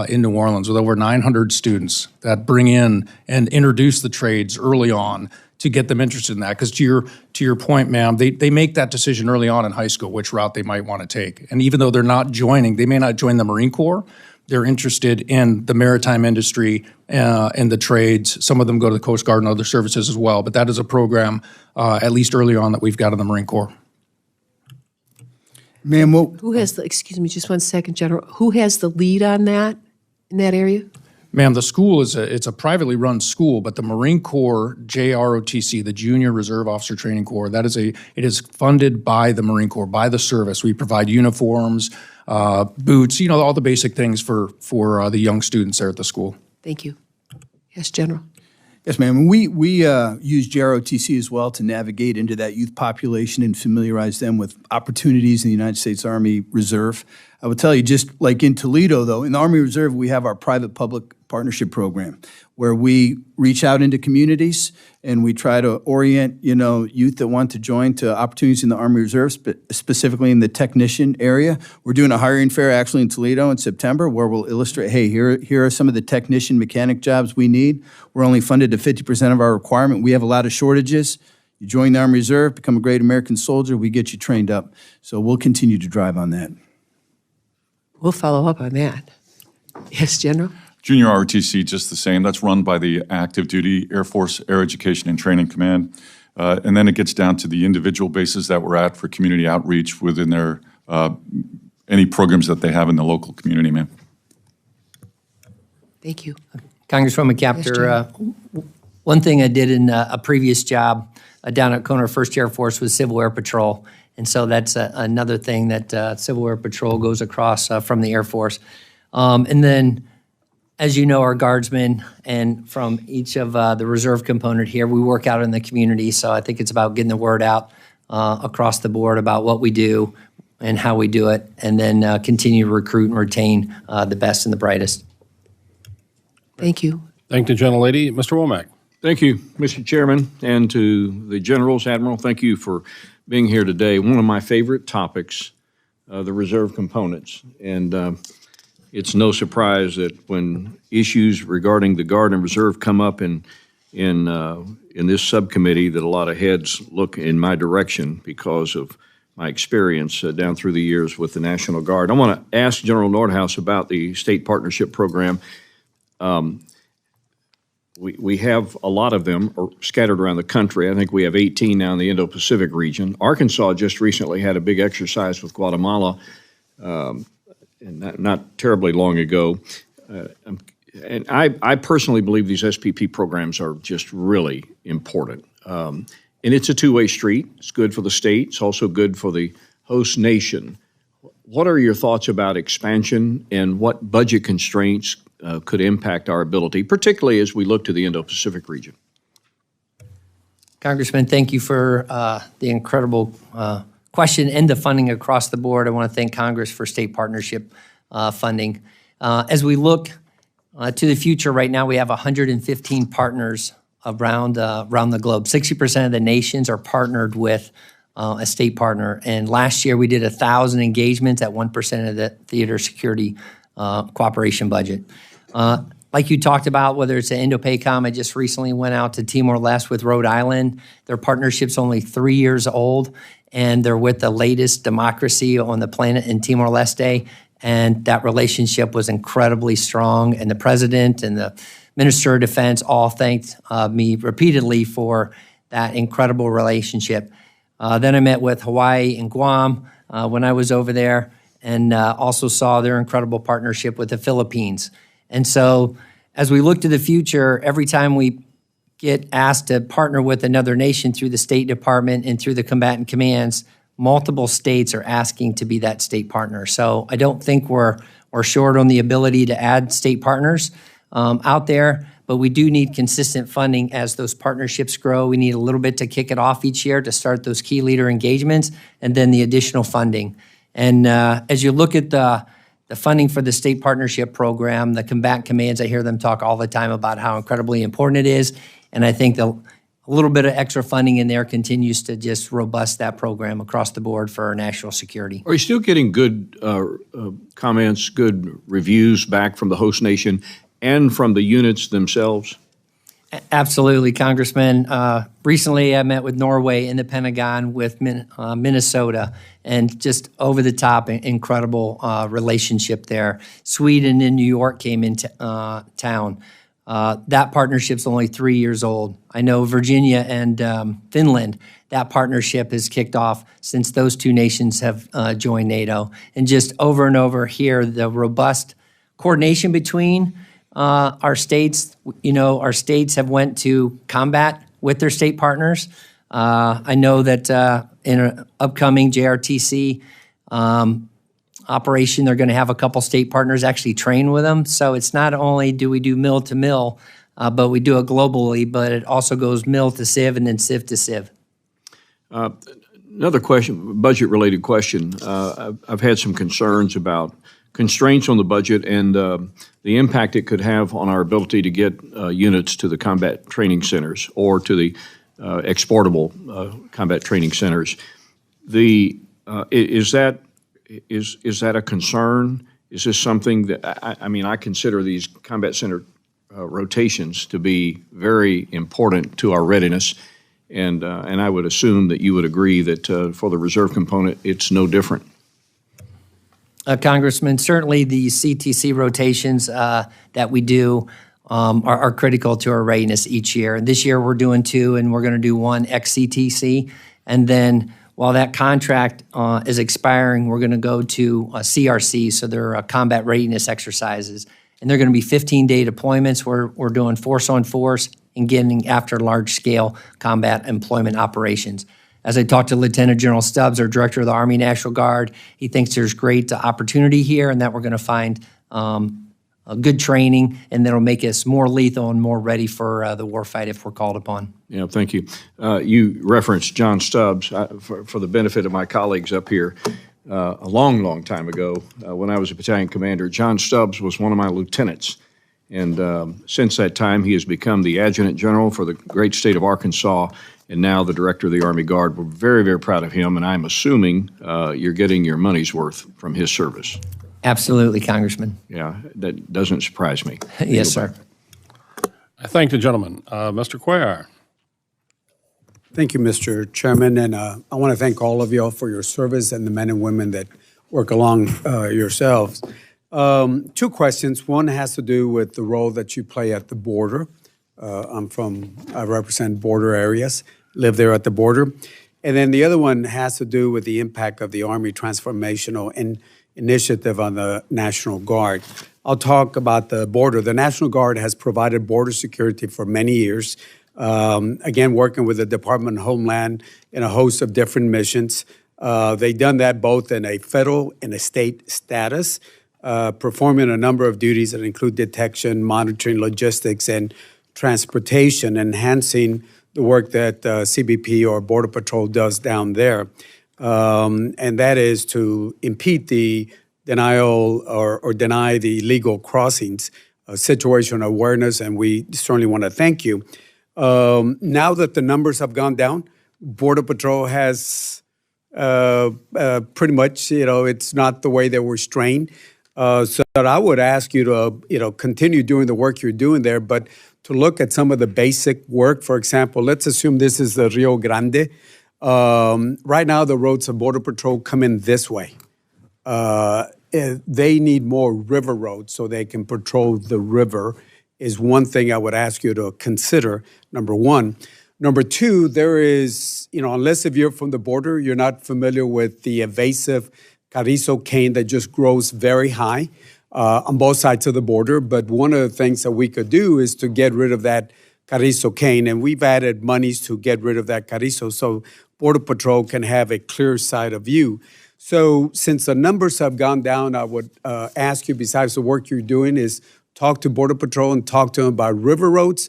in New Orleans with over 900 students that bring in and introduce the trades early on to get them interested in that. Because to your point, ma'am, they make that decision early on in high school, which route they might want to take. And even though they're not joining, they may not join the Marine Corps, they're interested in the maritime industry and the trades. Some of them go to the Coast Guard and other services as well. But that is a program, at least early on, that we've got in the Marine Corps. Ma'am, Who has the, excuse me, just one second, General, who has the lead on that, in that area? Ma'am, the school it's a privately run school, but the Marine Corps JROTC, the Junior Reserve Officer Training Corps, it is funded by the Marine Corps, by the service. We provide uniforms, boots, all the basic things for the young students there at the school. Thank you. Yes, General. Yes, ma'am. We use JROTC as well to navigate into that youth population and familiarize them with opportunities in the United States Army Reserve. I will tell you, just like in Toledo, though, in the Army Reserve, we have our private-public partnership program where we reach out into communities and we try to orient, youth that want to join to opportunities in the Army Reserve, specifically in the technician area. We're doing a hiring fair actually in Toledo in September where we'll illustrate, hey, here are some of the technician mechanic jobs we need. We're only funded to 50% of our requirement. We have a lot of shortages. You join the Army Reserve, become a great American soldier, we get you trained up. So we'll continue to drive on that. We'll follow up on that. Yes, General? Junior ROTC, just the same. That's run by the Active Duty Air Force Air Education and Training Command. And then it gets down to the individual bases that we're at for community outreach within their any programs that they have in the local community, ma'am. Thank you. Congresswoman Capter, one thing I did in a previous job down at Conner 1st Air Force was Civil Air Patrol. And so that's another thing that Civil Air Patrol goes across from the Air Force. And then, as you know, our guardsmen and from each of the reserve component here, we work out in the community. So I think it's about getting the word out across the board about what we do and how we do it, and then continue to recruit and retain the best and the brightest. Thank you. Thank the gentlelady. Mr. Womack. Thank you, Mr. Chairman, and to the generals, Admiral, thank you for being here today. One of my favorite topics, the reserve components. And it's no surprise that when issues regarding the Guard and Reserve come up in this subcommittee, that a lot of heads look in my direction because of my experience down through the years with the National Guard. I want to ask General Nordhaus about the state partnership program. We have a lot of them scattered around the country. I think we have 18 now in the Indo-Pacific region. Arkansas just recently had a big exercise with Guatemala, and not terribly long ago. And I personally believe these SPP programs are just really important. And it's a two-way street. It's good for the state. It's also good for the host nation. What are your thoughts about expansion and what budget constraints could impact our ability, particularly as we look to the Indo-Pacific region? Congressman, thank you for the incredible question and the funding across the board. I want to thank Congress for state partnership funding. As we look to the future, right now we have 115 partners around the globe. 60% of the nations are partnered with a state partner. And last year we did 1,000 engagements at 1% of the theater security cooperation budget. Like you talked about, whether it's the Indo-PACOM, I just recently went out to Timor-Leste with Rhode Island. Their partnership's only 3 years old, and they're with the latest democracy on the planet in Timor-Leste. And that relationship was incredibly strong. And the president and the Minister of Defense all thanked me repeatedly for that incredible relationship. Then I met with Hawaii and Guam when I was over there, and also saw their incredible partnership with the Philippines. And so as we look to the future, every time we get asked to partner with another nation through the State Department and through the combatant commands, multiple states are asking to be that state partner. So I don't think we're short on the ability to add state partners out there, but we do need consistent funding as those partnerships grow. We need a little bit to kick it off each year to start those key leader engagements, and then the additional funding. And as you look at the funding for the state partnership program, the combatant commands, I hear them talk all the time about how incredibly important it is. And I think a little bit of extra funding in there continues to just robust that program across the board for our national security. Are you still getting good comments, good reviews back from the host nation and from the units themselves? Absolutely, Congressman. Recently, I met with Norway in the Pentagon with Minnesota, and just over the top, incredible relationship there. Sweden and New York came into town. That partnership's only 3 years old. I know Virginia and Finland, that partnership has kicked off since those two nations have joined NATO. And just over and over here, the robust coordination between our states. You know, our states have went to combat with their state partners. I know that in an upcoming JRTC operation, they're going to have a couple state partners actually train with them. So it's not only do we do mill to mill, but we do it globally, but it also goes mill to civ and then civ to civ. Another question, budget-related question. I've had some concerns about constraints on the budget and the impact it could have on our ability to get units to the combat training centers or to the exportable combat training centers. Is that a concern? Is this something that, I mean, I consider these combat center rotations to be very important to our readiness, and I would assume that you would agree that for the reserve component, it's no different. Congressman, certainly the CTC rotations that we do are critical to our readiness each year. And this year we're doing 2, and we're going to do 1 ex-CTC. And then while that contract is expiring, we're going to go to CRC, so they're combat readiness exercises. And they're going to be 15-day deployments where we're doing force-on-force and getting after large-scale combat employment operations. As I talked to Lieutenant General Stubbs, our Director of the Army National Guard, he thinks there's great opportunity here and that we're going to find a good training, and that'll make us more lethal and more ready for the warfight if we're called upon. Yeah, thank you. You referenced John Stubbs. For the benefit of my colleagues up here, a long, long time ago, when I was a battalion commander, John Stubbs was one of my lieutenants. And since that time, he has become the Adjutant General for the great state of Arkansas and now the Director of the Army Guard. We're very, very proud of him, and I'm assuming you're getting your money's worth from his service. Absolutely, Congressman. Yeah, that doesn't surprise me. Yes, sir. I thank the gentleman. Mr. Cuellar. Thank you, Mr. Chairman, and I want to thank all of y'all for your service and the men and women that work along yourselves. Two questions. One has to do with the role that you play at the border. I represent border areas, live there at the border. And then the other one has to do with the impact of the Army Transformational Initiative on the National Guard. I'll talk about the border. The National Guard has provided border security for many years. Again, working with the Department of Homeland in a host of different missions. They've done that both in a federal and a state status, performing a number of duties that include detection, monitoring, logistics, and transportation, enhancing the work that CBP or Border Patrol does down there. And that is to impede the denial or deny the illegal crossings, situational awareness, and we certainly want to thank you. Now that the numbers have gone down, Border Patrol has pretty much, it's not the way they were strained. So I would ask you to, continue doing the work you're doing there, but to look at some of the basic work. For example, let's assume this is the Rio Grande. Right now, the roads of Border Patrol come in this way. They need more river roads so they can patrol the river is one thing I would ask you to consider, number one. Number two, there is, unless if you're from the border, you're not familiar with the invasive carrizo cane that just grows very high on both sides of the border. But one of the things that we could do is to get rid of that carrizo cane, and we've added monies to get rid of that carrizo so Border Patrol can have a clear side of view. So since the numbers have gone down, I would ask you, besides the work you're doing, is talk to Border Patrol and talk to them about river roads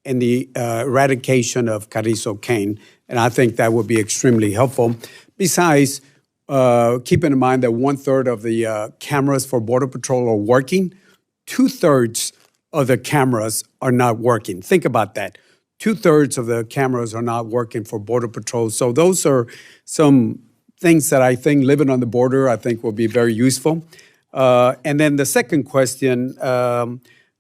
and the eradication of carrizo cane. And I think that would be extremely helpful. Besides, keeping in mind that 1/3 of the cameras for Border Patrol are working, 2/3 of the cameras are not working. Think about that. 2/3 of the cameras are not working for Border Patrol. So those are some things that I think living on the border, I think will be very useful. And then the second question,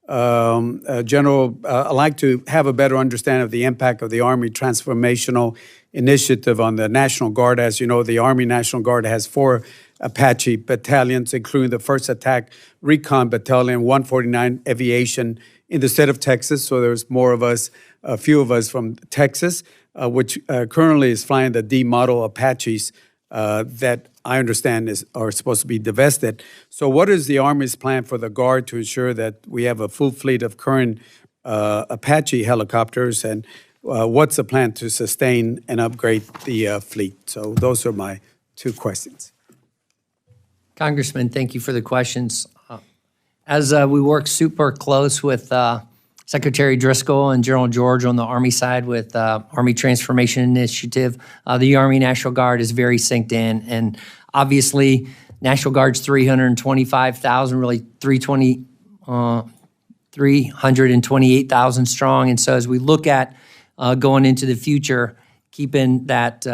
General, I'd like to have a better understanding of the impact of the Army Transformational Initiative on the National Guard. As you know, the Army National Guard has 4 Apache battalions, including the 1st Attack Recon Battalion, 149 Aviation in the state of Texas. So there's more of us, a few of us from Texas, which currently is flying the D model Apaches that I understand are supposed to be divested. So what is the Army's plan for the Guard to ensure that we have a full fleet of current Apache helicopters, and what's the plan to sustain and upgrade the fleet? So those are my 2 questions. Congressman, thank you for the questions. As we work super close with Secretary Driscoll and General George on the Army side with Army Transformation Initiative, the Army National Guard is very synced in. And obviously, National Guard's 325,000, really 328,000 strong. And so as we look at going into the future, keeping that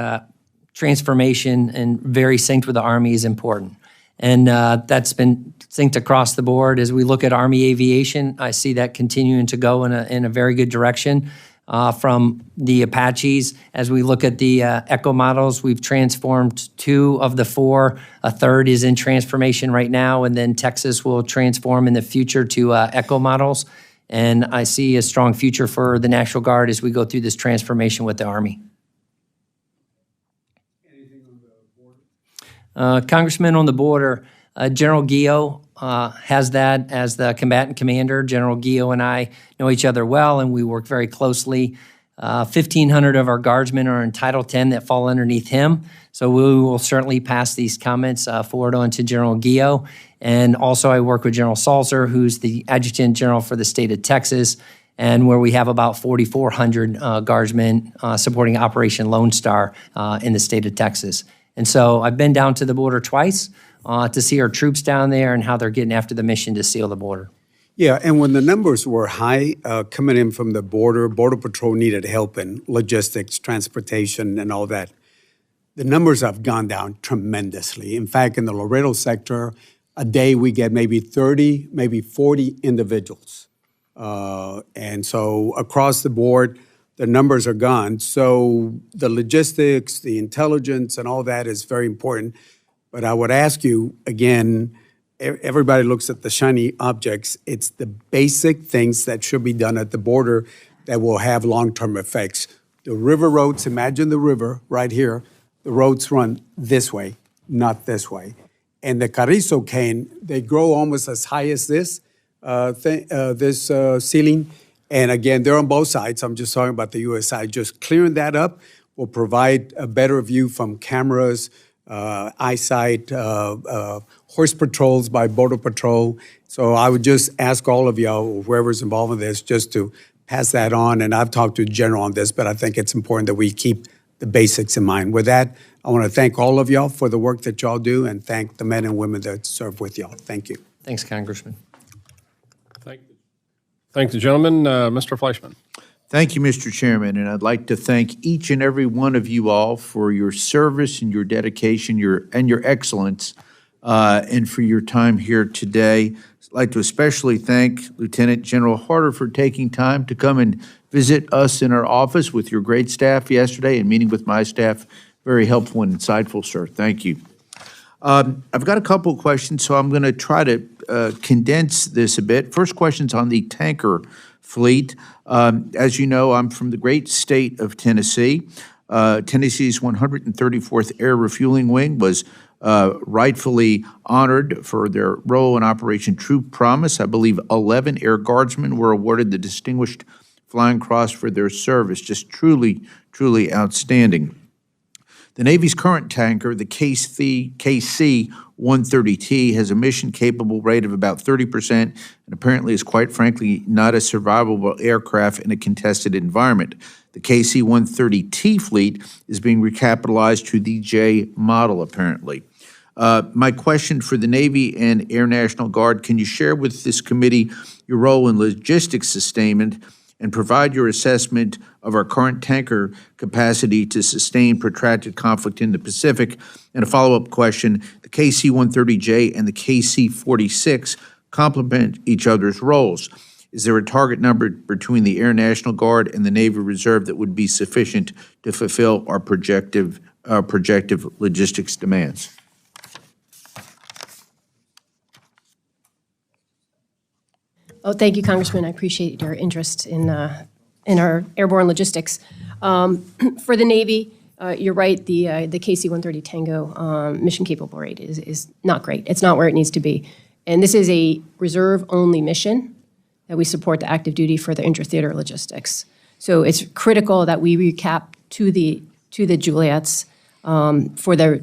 transformation and very synced with the Army is important. And that's been synced across the board. As we look at Army aviation, I see that continuing to go in a very good direction from the Apaches. As we look at the Echo models, we've transformed 2 of the 4. A third is in transformation right now, and then Texas will transform in the future to Echo models. And I see a strong future for the National Guard as we go through this transformation with the Army. Congressman, on the border, General Gio has that as the combatant commander. General Gio and I know each other well, and we work very closely. 1,500 of our guardsmen are in Title 10 that fall underneath him. So we will certainly pass these comments forward on to General Gio. And also I work with General Salzer, who's the Adjutant General for the state of Texas, and where we have about 4,400 guardsmen supporting Operation Lone Star in the state of Texas. And so I've been down to the border twice to see our troops down there and how they're getting after the mission to seal the border. Yeah, and when the numbers were high coming in from the Border Patrol needed help in logistics, transportation, and all that. The numbers have gone down tremendously. In fact, in the Laredo sector, a day we get maybe 30, maybe 40 individuals. And so across the board, the numbers are gone. So the logistics, the intelligence, and all that is very important. But I would ask you, again, everybody looks at the shiny objects. It's the basic things that should be done at the border that will have long-term effects. The river roads, imagine the river right here. The roads run this way, not this way. And the Carrizo cane, they grow almost as high as this, ceiling. And again, they're on both sides. I'm just talking about the US side. Just clearing that up will provide a better view from cameras, eyesight, horse patrols by Border Patrol. So I would just ask all of y'all, whoever's involved in this, just to pass that on. And I've talked to the general on this, but I think it's important that we keep the basics in mind. With that, I want to thank all of y'all for the work that y'all do and thank the men and women that serve with y'all. Thank you. Thanks, Congressman. Thank the gentleman. Mr. Fleischman. Thank you, Mr. Chairman, and I'd like to thank each and every one of you all for your service and your dedication, your excellence, and for your time here today. I'd like to especially thank Lieutenant General Harter for taking time to come and visit us in our office with your great staff yesterday and meeting with my staff. Very helpful and insightful, sir. Thank you. I've got a couple of questions, so I'm going to try to condense this a bit. First question's on the tanker fleet. As you know, I'm from the great state of Tennessee. Tennessee's 134th Air Refueling Wing was rightfully honored for their role in Operation True Promise. I believe 11 Air Guardsmen were awarded the Distinguished Flying Cross for their service. Just truly, truly outstanding. The Navy's current tanker, the KC-130T, has a mission-capable rate of about 30% and apparently is, quite frankly, not a survivable aircraft in a contested environment. The KC-130T fleet is being recapitalized to the J model, apparently. My question for the Navy and Air National Guard, can you share with this committee your role in logistics sustainment and provide your assessment of our current tanker capacity to sustain protracted conflict in the Pacific? And a follow-up question, the KC-130J and the KC-46 complement each other's roles. Is there a target number between the Air National Guard and the Navy Reserve that would be sufficient to fulfill our projective logistics demands? Oh, thank you, Congressman. I appreciate your interest in our airborne logistics. For the Navy, you're right, the KC-130 Tango mission capable rate is not great. It's not where it needs to be. And this is a reserve-only mission that we support the active duty for the intra-theater logistics. So it's critical that we recap to the Juliets for their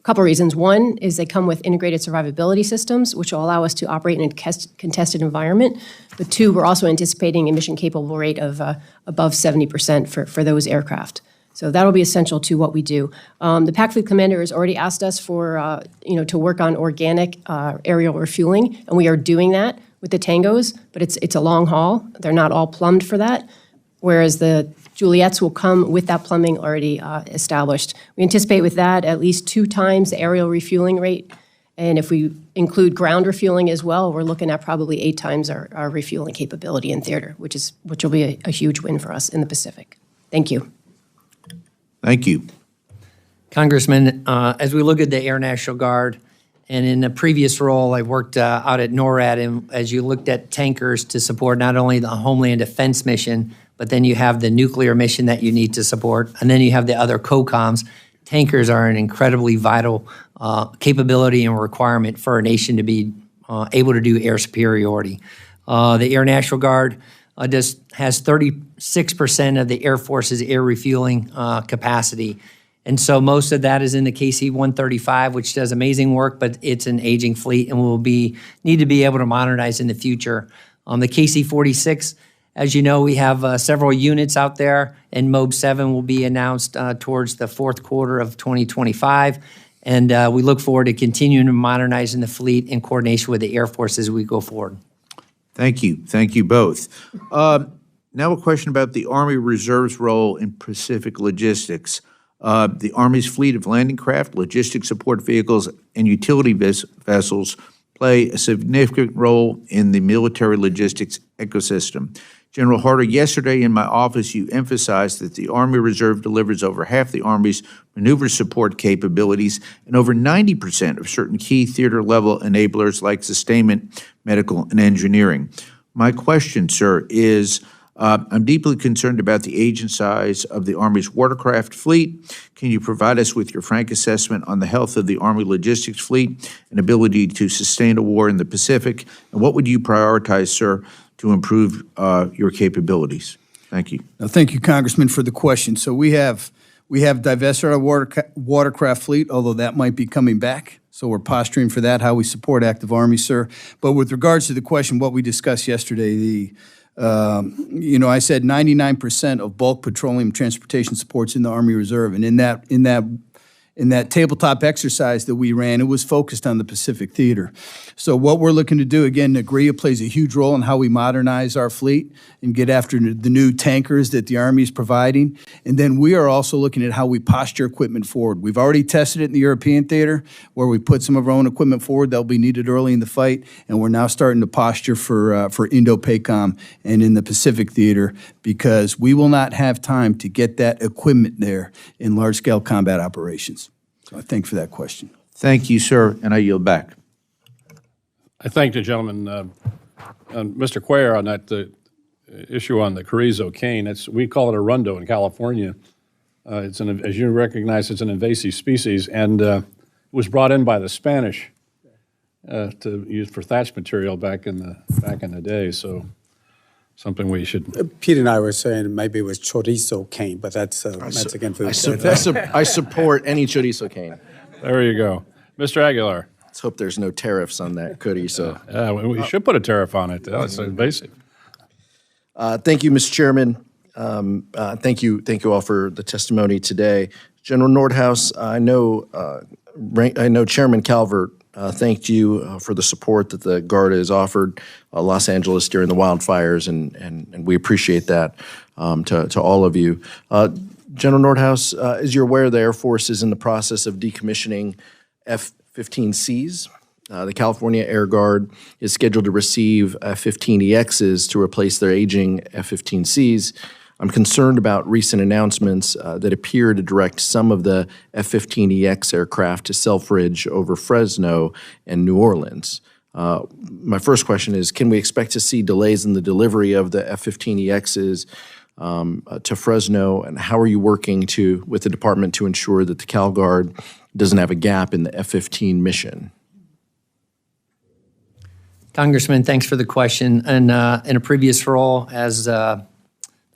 couple reasons. One is they come with integrated survivability systems, which will allow us to operate in a contested environment. But two, we're also anticipating a mission-capable rate of above 70% for those aircraft. So that'll be essential to what we do. The PAC Fleet Commander has already asked us for, to work on organic aerial refueling, and we are doing that with the Tangos, but it's a long haul. They're not all plumbed for that, whereas the Juliets will come with that plumbing already established. We anticipate with that at least 2 times the aerial refueling rate. And if we include ground refueling as well, we're looking at probably 8 times our refueling capability in theater, which will be a huge win for us in the Pacific. Thank you. Thank you. Congressman, as we look at the Air National Guard, and in a previous role, I worked out at NORAD, and as you looked at tankers to support not only the Homeland Defense mission, but then you have the nuclear mission that you need to support, and then you have the other COCOMs. Tankers are an incredibly vital capability and requirement for a nation to be able to do air superiority. The Air National Guard has 36% of the Air Force's air refueling capacity. And so most of that is in the KC-135, which does amazing work, but it's an aging fleet and will need to be able to modernize in the future. The KC-46, as you know, we have several units out there, and MOB 7 will be announced towards the fourth quarter of 2025. And we look forward to continuing to modernize in the fleet in coordination with the Air Force as we go forward. Thank you. Thank you both. Now a question about the Army Reserve's role in Pacific logistics. The Army's fleet of landing craft, logistics support vehicles, and utility vessels play a significant role in the military logistics ecosystem. General Harter, yesterday in my office, you emphasized that the Army Reserve delivers over half the Army's maneuver support capabilities and over 90% of certain key theater-level enablers like sustainment, medical, and engineering. My question, sir, is I'm deeply concerned about the age and size of the Army's watercraft fleet. Can you provide us with your frank assessment on the health of the Army logistics fleet and ability to sustain a war in the Pacific? And what would you prioritize, sir, to improve your capabilities? Thank you. Thank you, Congressman, for the question. So we have divested our watercraft fleet, although that might be coming back. So we're posturing for that, how we support active Army, sir. But with regards to the question, what we discussed yesterday, I said 99% of bulk petroleum transportation supports in the Army Reserve, and in that tabletop exercise that we ran, it was focused on the Pacific Theater. So what we're looking to do, again, NAGREA plays a huge role in how we modernize our fleet and get after the new tankers that the Army is providing. And then we are also looking at how we posture equipment forward. We've already tested it in the European theater, where we put some of our own equipment forward that'll be needed early in the fight, and we're now starting to posture for Indo-PACOM and in the Pacific Theater, because we will not have time to get that equipment there in large-scale combat operations. So I thank you for that question. Thank you, sir, and I yield back. I thank the gentleman, Mr. Cuellar, on that issue on the Carrizo cane. We call it a rundo in California. As you recognize, it's an invasive species, and it was brought in by the Spanish to use for thatch material back in the day. So something we should. Pete and I were saying maybe it was chorizo cane, but that's Mexican food. I support any chorizo cane. There you go. Mr. Aguilar. Let's hope there's no tariffs on that chorizo. We should put a tariff on it. It's invasive. Thank you, Mr. Chairman. Thank you all for the testimony today. General Nordhaus, I know Chairman Calvert thanked you for the support that the Guard has offered Los Angeles during the wildfires, and we appreciate that to all of you. General Nordhaus, as you're aware, the Air Force is in the process of decommissioning F-15Cs. The California Air Guard is scheduled to receive F-15EXs to replace their aging F-15Cs. I'm concerned about recent announcements that appear to direct some of the F-15EX aircraft to Selfridge over Fresno and New Orleans. My first question is, can we expect to see delays in the delivery of the F-15EXs to Fresno, and how are you working with the department to ensure that the Cal Guard doesn't have a gap in the F-15 mission? Congressman, thanks for the question. And in a previous role as the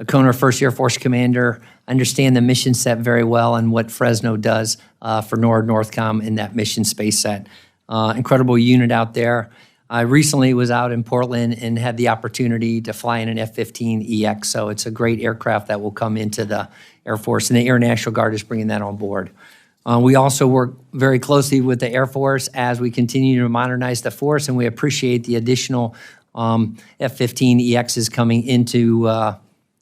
Kona 1st Air Force Commander, I understand the mission set very well and what Fresno does for Northcom in that mission space set. Incredible unit out there. I recently was out in Portland and had the opportunity to fly in an F-15EX, so it's a great aircraft that will come into the Air Force, and the Air National Guard is bringing that on board. We also work very closely with the Air Force as we continue to modernize the force, and we appreciate the additional F-15EXs coming into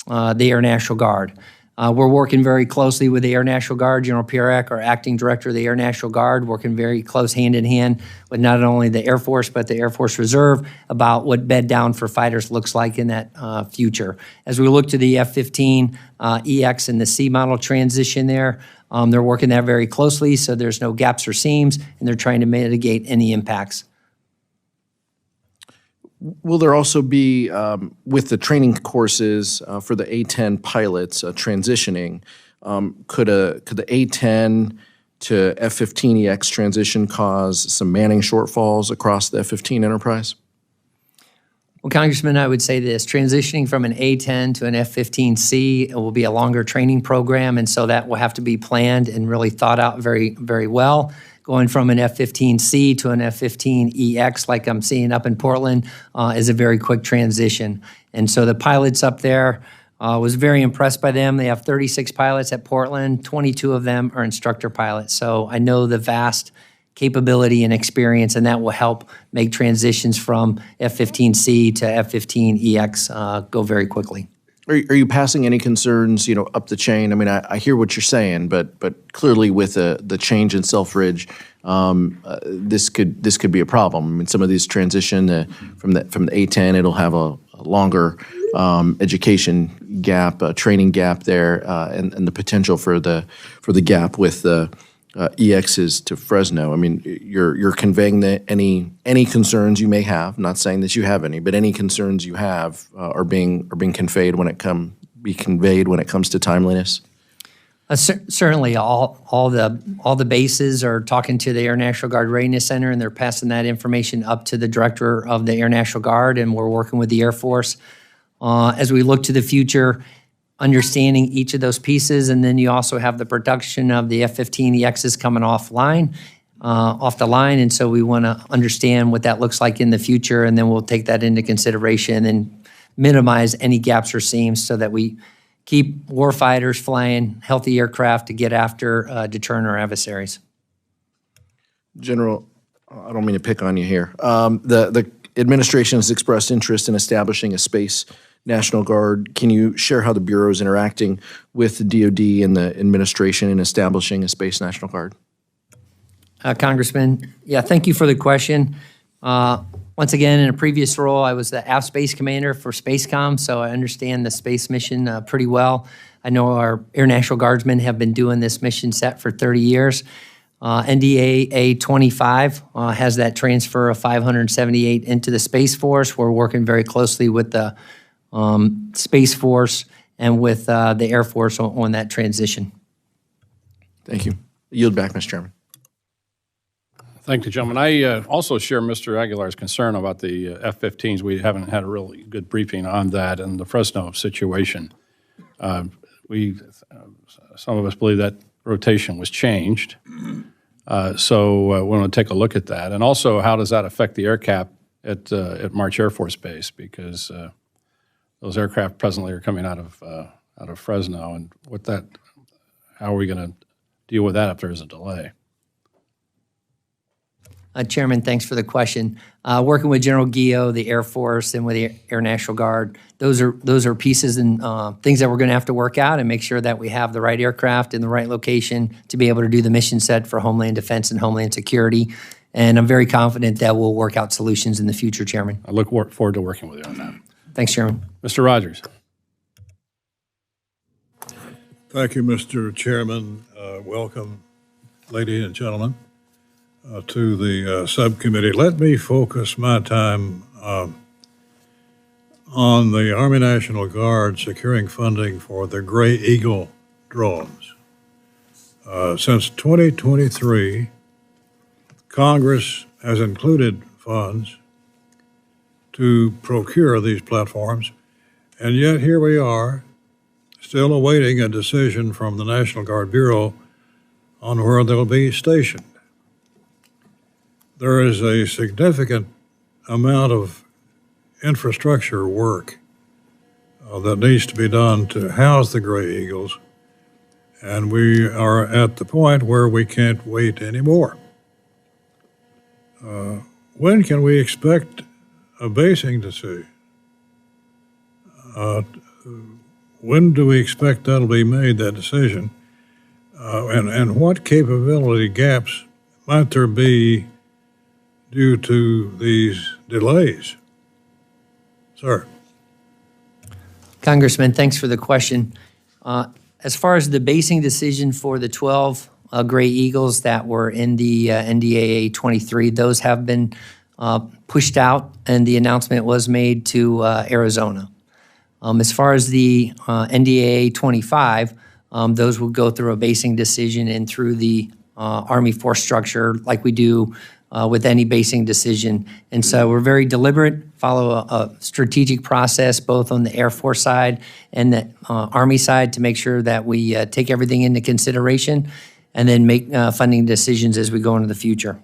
the Air National Guard. We're working very closely with the Air National Guard. General Pierak, our acting director of the Air National Guard, working very close hand in hand with not only the Air Force, but the Air Force Reserve about what bed down for fighters looks like in that future. As we look to the F-15EX and the C model transition there, they're working that very closely so there's no gaps or seams, and they're trying to mitigate any impacts. Will there also be, with the training courses for the A-10 pilots transitioning, could the A-10 to F-15EX transition cause some manning shortfalls across the F-15 enterprise? Well, Congressman, I would say this. Transitioning from an A-10 to an F-15C will be a longer training program, and so that will have to be planned and really thought out very, very well. Going from an F-15C to an F-15EX, like I'm seeing up in Portland, is a very quick transition. And so the pilots up there, was very impressed by them. They have 36 pilots at Portland. 22 of them are instructor pilots. So I know the vast capability and experience, and that will help make transitions from F-15C to F-15EX go very quickly. Are you passing any concerns, up the chain? I mean, I hear what you're saying, but clearly with the change in Selfridge, this could be a problem. I mean, some of these transition from the A-10, it'll have a longer education gap, training gap there, and the potential for the gap with the EXs to Fresno. I mean, you're conveying any concerns you may have. Not saying that you have any, but any concerns you have are being conveyed when it comes to timeliness. Certainly, all the bases are talking to the Air National Guard Readiness Center, and they're passing that information up to the director of the Air National Guard, and we're working with the Air Force as we look to the future, understanding each of those pieces. And then you also have the production of the F-15EXs coming off the line, and so we want to understand what that looks like in the future, and then we'll take that into consideration and minimize any gaps or seams so that we keep warfighters flying healthy aircraft to get after deterrent our adversaries. General, I don't mean to pick on you here. The administration has expressed interest in establishing a Space National Guard. Can you share how the Bureau is interacting with the DoD and the administration in establishing a Space National Guard? Congressman, thank you for the question. Once again, in a previous role, I was the AF Space Commander for SpaceCom, so I understand the space mission pretty well. I know our Air National Guardsmen have been doing this mission set for 30 years. NDAA 25 has that transfer of 578 into the Space Force. We're working very closely with the Space Force and with the Air Force on that transition. Thank you. Yield back, Mr. Chairman. Thank you, gentlemen. I also share Mr. Aguilar's concern about the F-15s. We haven't had a really good briefing on that and the Fresno situation. Some of us believe that rotation was changed. So we want to take a look at that. And also, how does that affect the air cap at March Air Force Base? Because those aircraft presently are coming out of Fresno, and how are we going to deal with that if there is a delay? Chairman, thanks for the question. Working with General Guillot, the Air Force, and with the Air National Guard, those are pieces and things that we're going to have to work out and make sure that we have the right aircraft in the right location to be able to do the mission set for Homeland Defense and Homeland Security. And I'm very confident that we'll work out solutions in the future, Chairman. I look forward to working with you on that. Thanks, Chairman. Mr. Rogers. Thank you, Mr. Chairman. Welcome, ladies and gentlemen, to the subcommittee. Let me focus my time on the Army National Guard securing funding for the Gray Eagle drones. Since 2023, Congress has included funds to procure these platforms, and yet here we are, still awaiting a decision from the National Guard Bureau on where they'll be stationed. There is a significant amount of infrastructure work that needs to be done to house the Gray Eagles, and we are at the point where we can't wait anymore. When can we expect a basing decision? When do we expect that'll be made, that decision? And what capability gaps might there be due to these delays? Sir. Congressman, thanks for the question. As far as the basing decision for the 12 Gray Eagles that were in the NDAA 23, those have been pushed out, and the announcement was made to Arizona. As far as the NDAA 25, those will go through a basing decision and through the Army force structure like we do with any basing decision. And so we're very deliberate, follow a strategic process both on the Air Force side and the Army side to make sure that we take everything into consideration and then make funding decisions as we go into the future.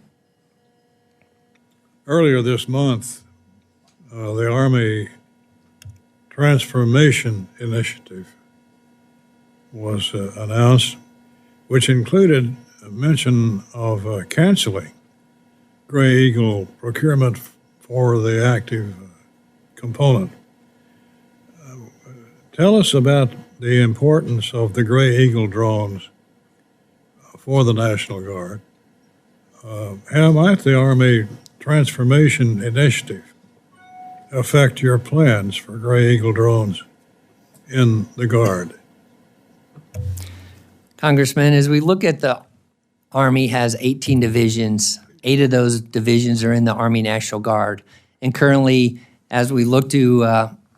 Earlier this month, the Army Transformation Initiative was announced, which included a mention of canceling Gray Eagle procurement for the active component. Tell us about the importance of the Gray Eagle drones for the National Guard. How might the Army Transformation Initiative affect your plans for Gray Eagle drones in the Guard? Congressman, as we look at the Army has 18 divisions. 8 of those divisions are in the Army National Guard. And currently, as we look to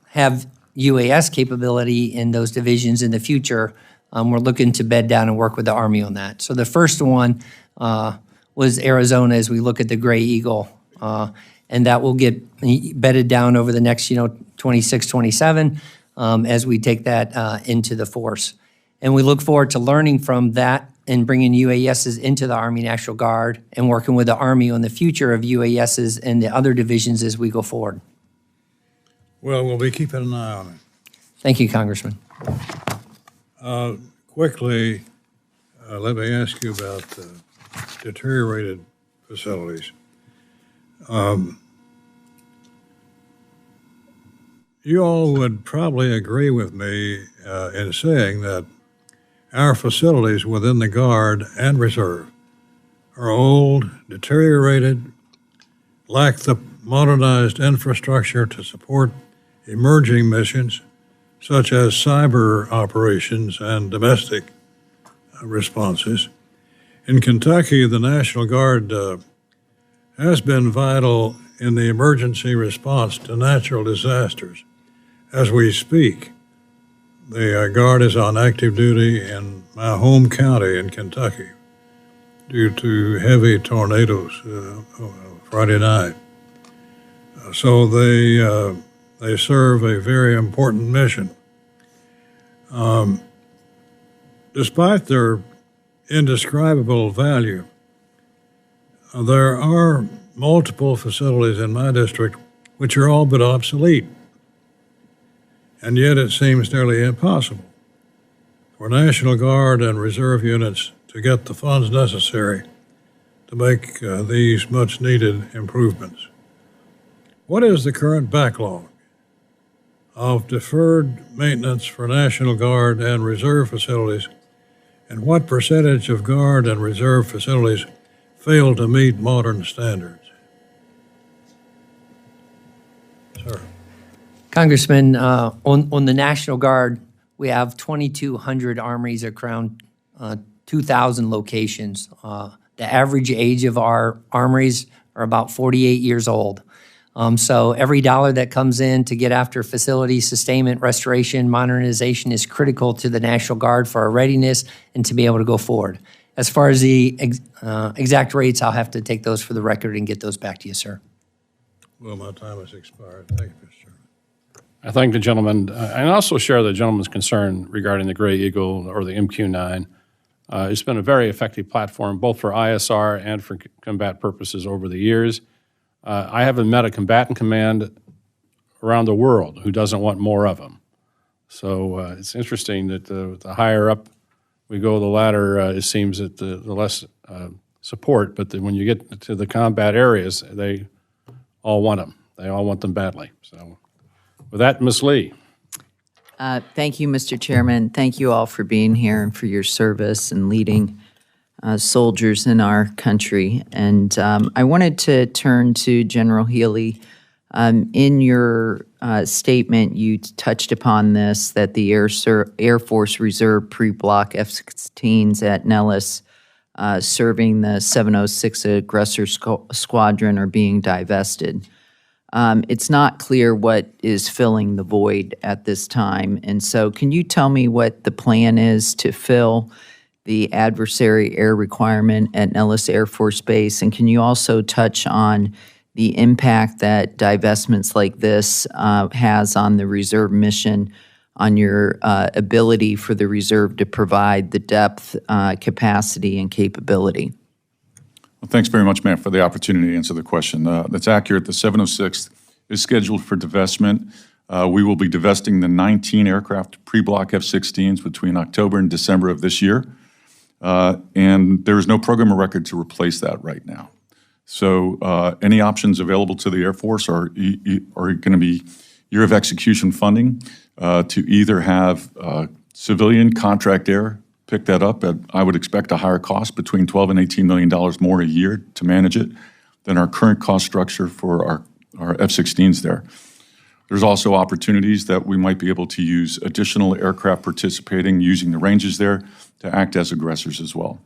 have UAS capability in those divisions in the future, we're looking to bed down and work with the Army on that. So the first one was Arizona as we look at the Gray Eagle. And that will get bedded down over the next, 26, 27 as we take that into the force. And we look forward to learning from that and bringing UASs into the Army National Guard and working with the Army on the future of UASs and the other divisions as we go forward. Well, we'll be keeping an eye on it. Thank you, Congressman. Quickly, let me ask you about deteriorated facilities. You all would probably agree with me in saying that our facilities within the Guard and Reserve are old, deteriorated, lack the modernized infrastructure to support emerging missions such as cyber operations and domestic responses. In Kentucky, the National Guard has been vital in the emergency response to natural disasters. As we speak, the Guard is on active duty in my home county in Kentucky due to heavy tornadoes Friday night. So they serve a very important mission. Despite their indescribable value, there are multiple facilities in my district which are all but obsolete. And yet it seems nearly impossible for National Guard and Reserve units to get the funds necessary to make these much-needed improvements. What is the current backlog of deferred maintenance for National Guard and Reserve facilities, and what percentage of Guard and Reserve facilities fail to meet modern standards? Sir. Congressman, on the National Guard, we have 2,200 armories around 2,000 locations. The average age of our armories are about 48 years old. So every dollar that comes in to get after facility sustainment, restoration, modernization is critical to the National Guard for our readiness and to be able to go forward. As far as the exact rates, I'll have to take those for the record and get those back to you, sir. Well, my time has expired. Thank you, Mr. Chairman. I thank the gentleman, and also share the gentleman's concern regarding the Gray Eagle or the MQ-9. It's been a very effective platform, both for ISR and for combat purposes over the years. I haven't met a combatant command around the world who doesn't want more of them. So it's interesting that the higher up we go the ladder, it seems that the less support, but when you get to the combat areas, they all want them. They all want them badly. So with that, Ms. Lee. Thank you, Mr. Chairman. Thank you all for being here and for your service and leading soldiers in our country. And I wanted to turn to General Healy. In your statement, you touched upon this, that the Air Force Reserve pre-block F-16s at Nellis serving the 706 Aggressor Squadron are being divested. It's not clear what is filling the void at this time. And so can you tell me what the plan is to fill the adversary air requirement at Nellis Air Force Base? And can you also touch on the impact that divestments like this has on the reserve mission, on your ability for the reserve to provide the depth, capacity, and capability? Well, thanks very much, Matt, for the opportunity to answer the question. That's accurate. The 706 is scheduled for divestment. We will be divesting the 19 aircraft pre-block F-16s between October and December of this year. And there is no program of record to replace that right now. So any options available to the Air Force are going to be year of execution funding to either have civilian contract air pick that up at, I would expect, a higher cost, between $12 and $18 million more a year to manage it than our current cost structure for our F-16s there. There's also opportunities that we might be able to use additional aircraft participating using the ranges there to act as aggressors as well.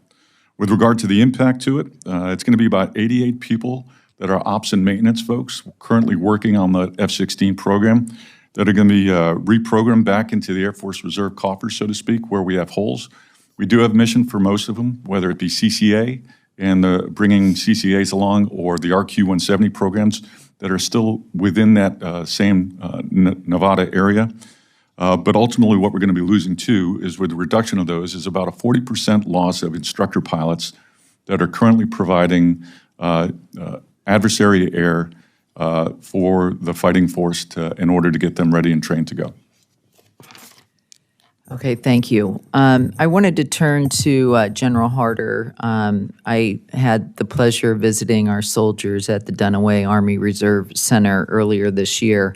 With regard to the impact to it, it's going to be about 88 people that are ops and maintenance folks currently working on the F-16 program that are going to be reprogrammed back into the Air Force Reserve coffers, so to speak, where we have holes. We do have mission for most of them, whether it be CCA and bringing CCAs along, or the RQ-170 programs that are still within that same Nevada area. But ultimately, what we're going to be losing too is, with the reduction of those, is about a 40% loss of instructor pilots that are currently providing adversary air for the fighting force in order to get them ready and trained to go. Okay, thank you. I wanted to turn to General Harter. I had the pleasure of visiting our soldiers at the Dunaway Army Reserve Center earlier this year.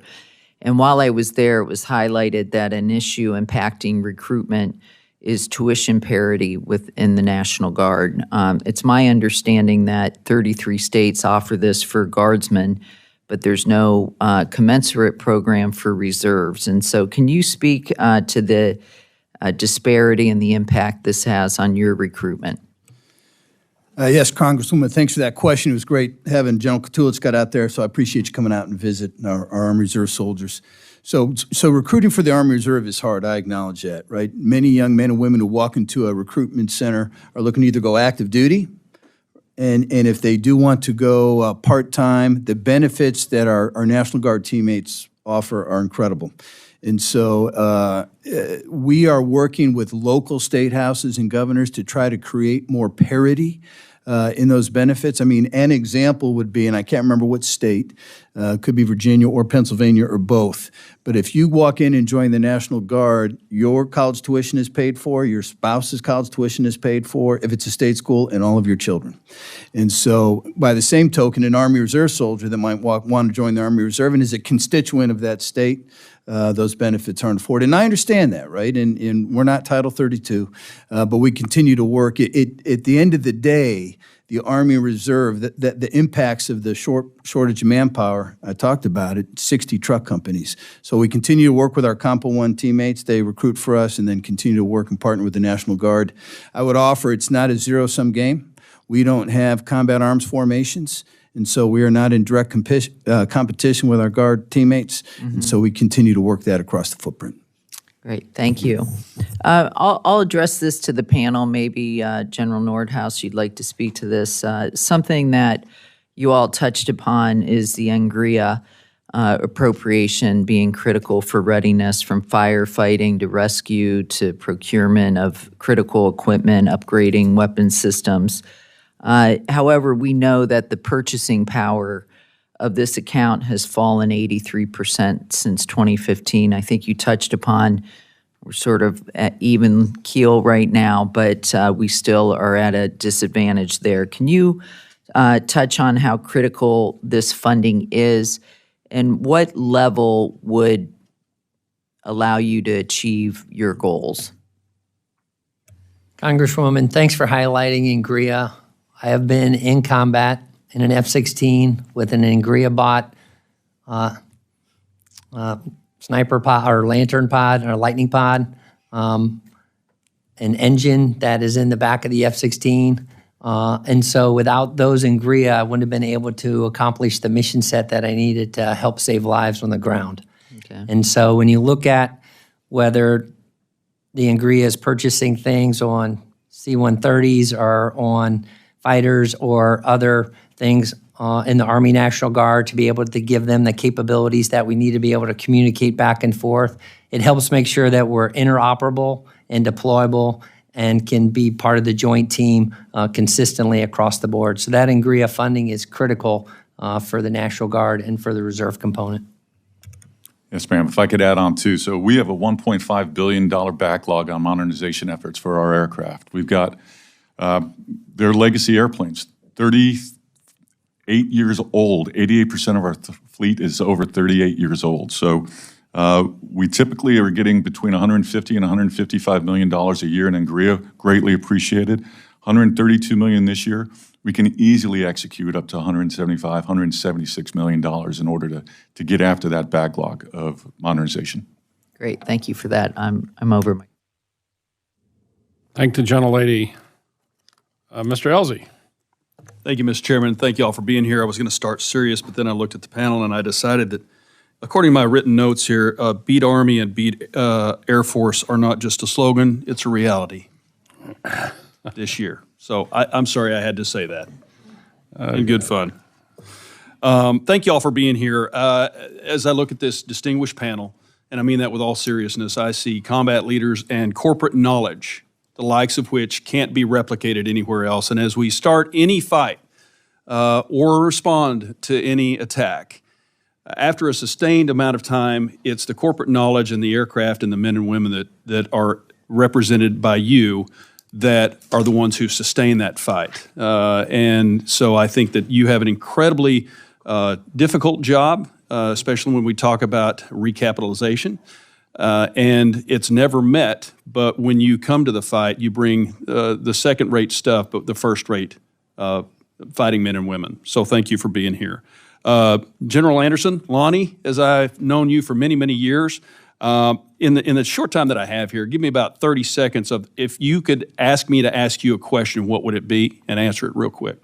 And while I was there, it was highlighted that an issue impacting recruitment is tuition parity within the National Guard. It's my understanding that 33 states offer this for guardsmen, but there's no commensurate program for reserves. And so can you speak to the disparity and the impact this has on your recruitment? Yes, Congresswoman, thanks for that question. It was great having General Katulitz got out there, so I appreciate you coming out and visit our Army Reserve soldiers. So recruiting for the Army Reserve is hard, I acknowledge that, right? Many young men and women who walk into a recruitment center are looking to either go active duty, and if they do want to go part-time, the benefits that our National Guard teammates offer are incredible. And so we are working with local state houses and governors to try to create more parity in those benefits. I mean, an example would be, and I can't remember what state, could be Virginia or Pennsylvania or both, but if you walk in and join the National Guard, your college tuition is paid for, your spouse's college tuition is paid for, if it's a state school, and all of your children. And so by the same token, an Army Reserve soldier that might want to join the Army Reserve and is a constituent of that state, those benefits aren't afforded. And I understand that, right? And we're not Title 32, but we continue to work. At the end of the day, the Army Reserve, the impacts of the shortage of manpower, I talked about it, 60 truck companies. So we continue to work with our Compo 1 teammates. They recruit for us and then continue to work and partner with the National Guard. I would offer it's not a zero-sum game. We don't have combat arms formations. And so we are not in direct competition with our Guard teammates. And so we continue to work that across the footprint. Great, thank you. I'll address this to the panel. Maybe General Nordhaus, you'd like to speak to this. Something that you all touched upon is the UNGRIA appropriation being critical for readiness, from firefighting to rescue to procurement of critical equipment, upgrading weapon systems. However, we know that the purchasing power of this account has fallen 83% since 2015. I think you touched upon we're sort of at even keel right now, but we still are at a disadvantage there. Can you touch on how critical this funding is, and what level would allow you to achieve your goals? Congresswoman, thanks for highlighting UNGRIA. I have been in combat in an F-16 with an UNGRIA bot, sniper pod or lantern pod or lightning pod, an engine that is in the back of the F-16. And so without those UNGRIA, I wouldn't have been able to accomplish the mission set that I needed to help save lives on the ground. Okay. And so when you look at whether the UNGRIA is purchasing things on C-130s or on fighters or other things in the Army National Guard to be able to give them the capabilities that we need to be able to communicate back and forth. It helps make sure that we're interoperable and deployable and can be part of the joint team consistently across the board. So that UNGRIA funding is critical for the National Guard and for the reserve component. Yes, ma'am. If I could add on too. So we have a $1.5 billion backlog on modernization efforts for our aircraft. We've got their legacy airplanes, 8 years old. 88% of our fleet is over 38 years old. So we typically are getting between $150 and $155 million a year in Angria, greatly appreciated. $132 million this year. We can easily execute up to $175, $176 million in order to get after that backlog of modernization. Great, thank you for that. I'm over my. Thank the gentlelady. Mr. Elzey. Thank you, Mr. Chairman. Thank you all for being here. I was going to start serious, but then I looked at the panel and I decided that, according to my written notes here, beat Army and beat Air Force are not just a slogan, it's a reality this year. So I'm sorry I had to say that. In good fun. Thank you all for being here. As I look at this distinguished panel, and I mean that with all seriousness, I see combat leaders and corporate knowledge, the likes of which can't be replicated anywhere else. And as we start any fight or respond to any attack, after a sustained amount of time, it's the corporate knowledge and the aircraft and the men and women that are represented by you that are the ones who sustain that fight. And so I think that you have an incredibly difficult job, especially when we talk about recapitalization. And it's never met, but when you come to the fight, you bring the second-rate stuff, but the first-rate fighting men and women. So thank you for being here. General Anderson, Lonnie, as I've known you for many, many years, in the short time that I have here, give me about 30 seconds of if you could ask me to ask you a question, what would it be? And answer it real quick.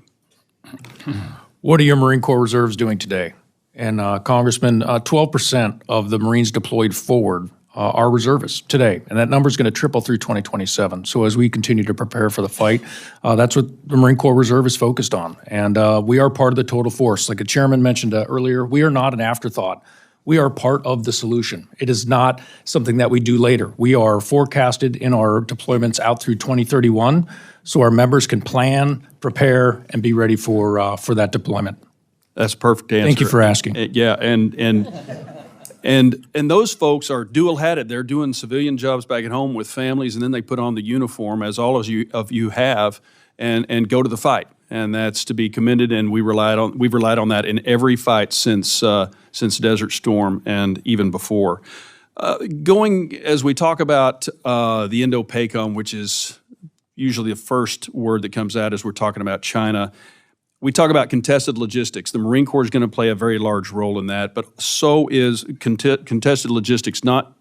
What are your Marine Corps reserves doing today? And Congressman, 12% of the Marines deployed forward are reservists today, and that number is going to triple through 2027. So as we continue to prepare for the fight, that's what the Marine Corps Reserve is focused on. And we are part of the total force. Like the chairman mentioned earlier, we are not an afterthought. We are part of the solution. It is not something that we do later. We are forecasted in our deployments out through 2031, so our members can plan, prepare, and be ready for that deployment. That's a perfect answer. Thank you for asking. Yeah, and those folks are dual-hatted. They're doing civilian jobs back at home with families, and then they put on the uniform, as all of you have, and go to the fight. And that's to be commended. And we've relied on that in every fight since Desert Storm and even before. As we talk about the Indo-PACOM, which is usually the first word that comes out as we're talking about China. We talk about contested logistics. The Marine Corps is going to play a very large role in that, but so is contested logistics. Not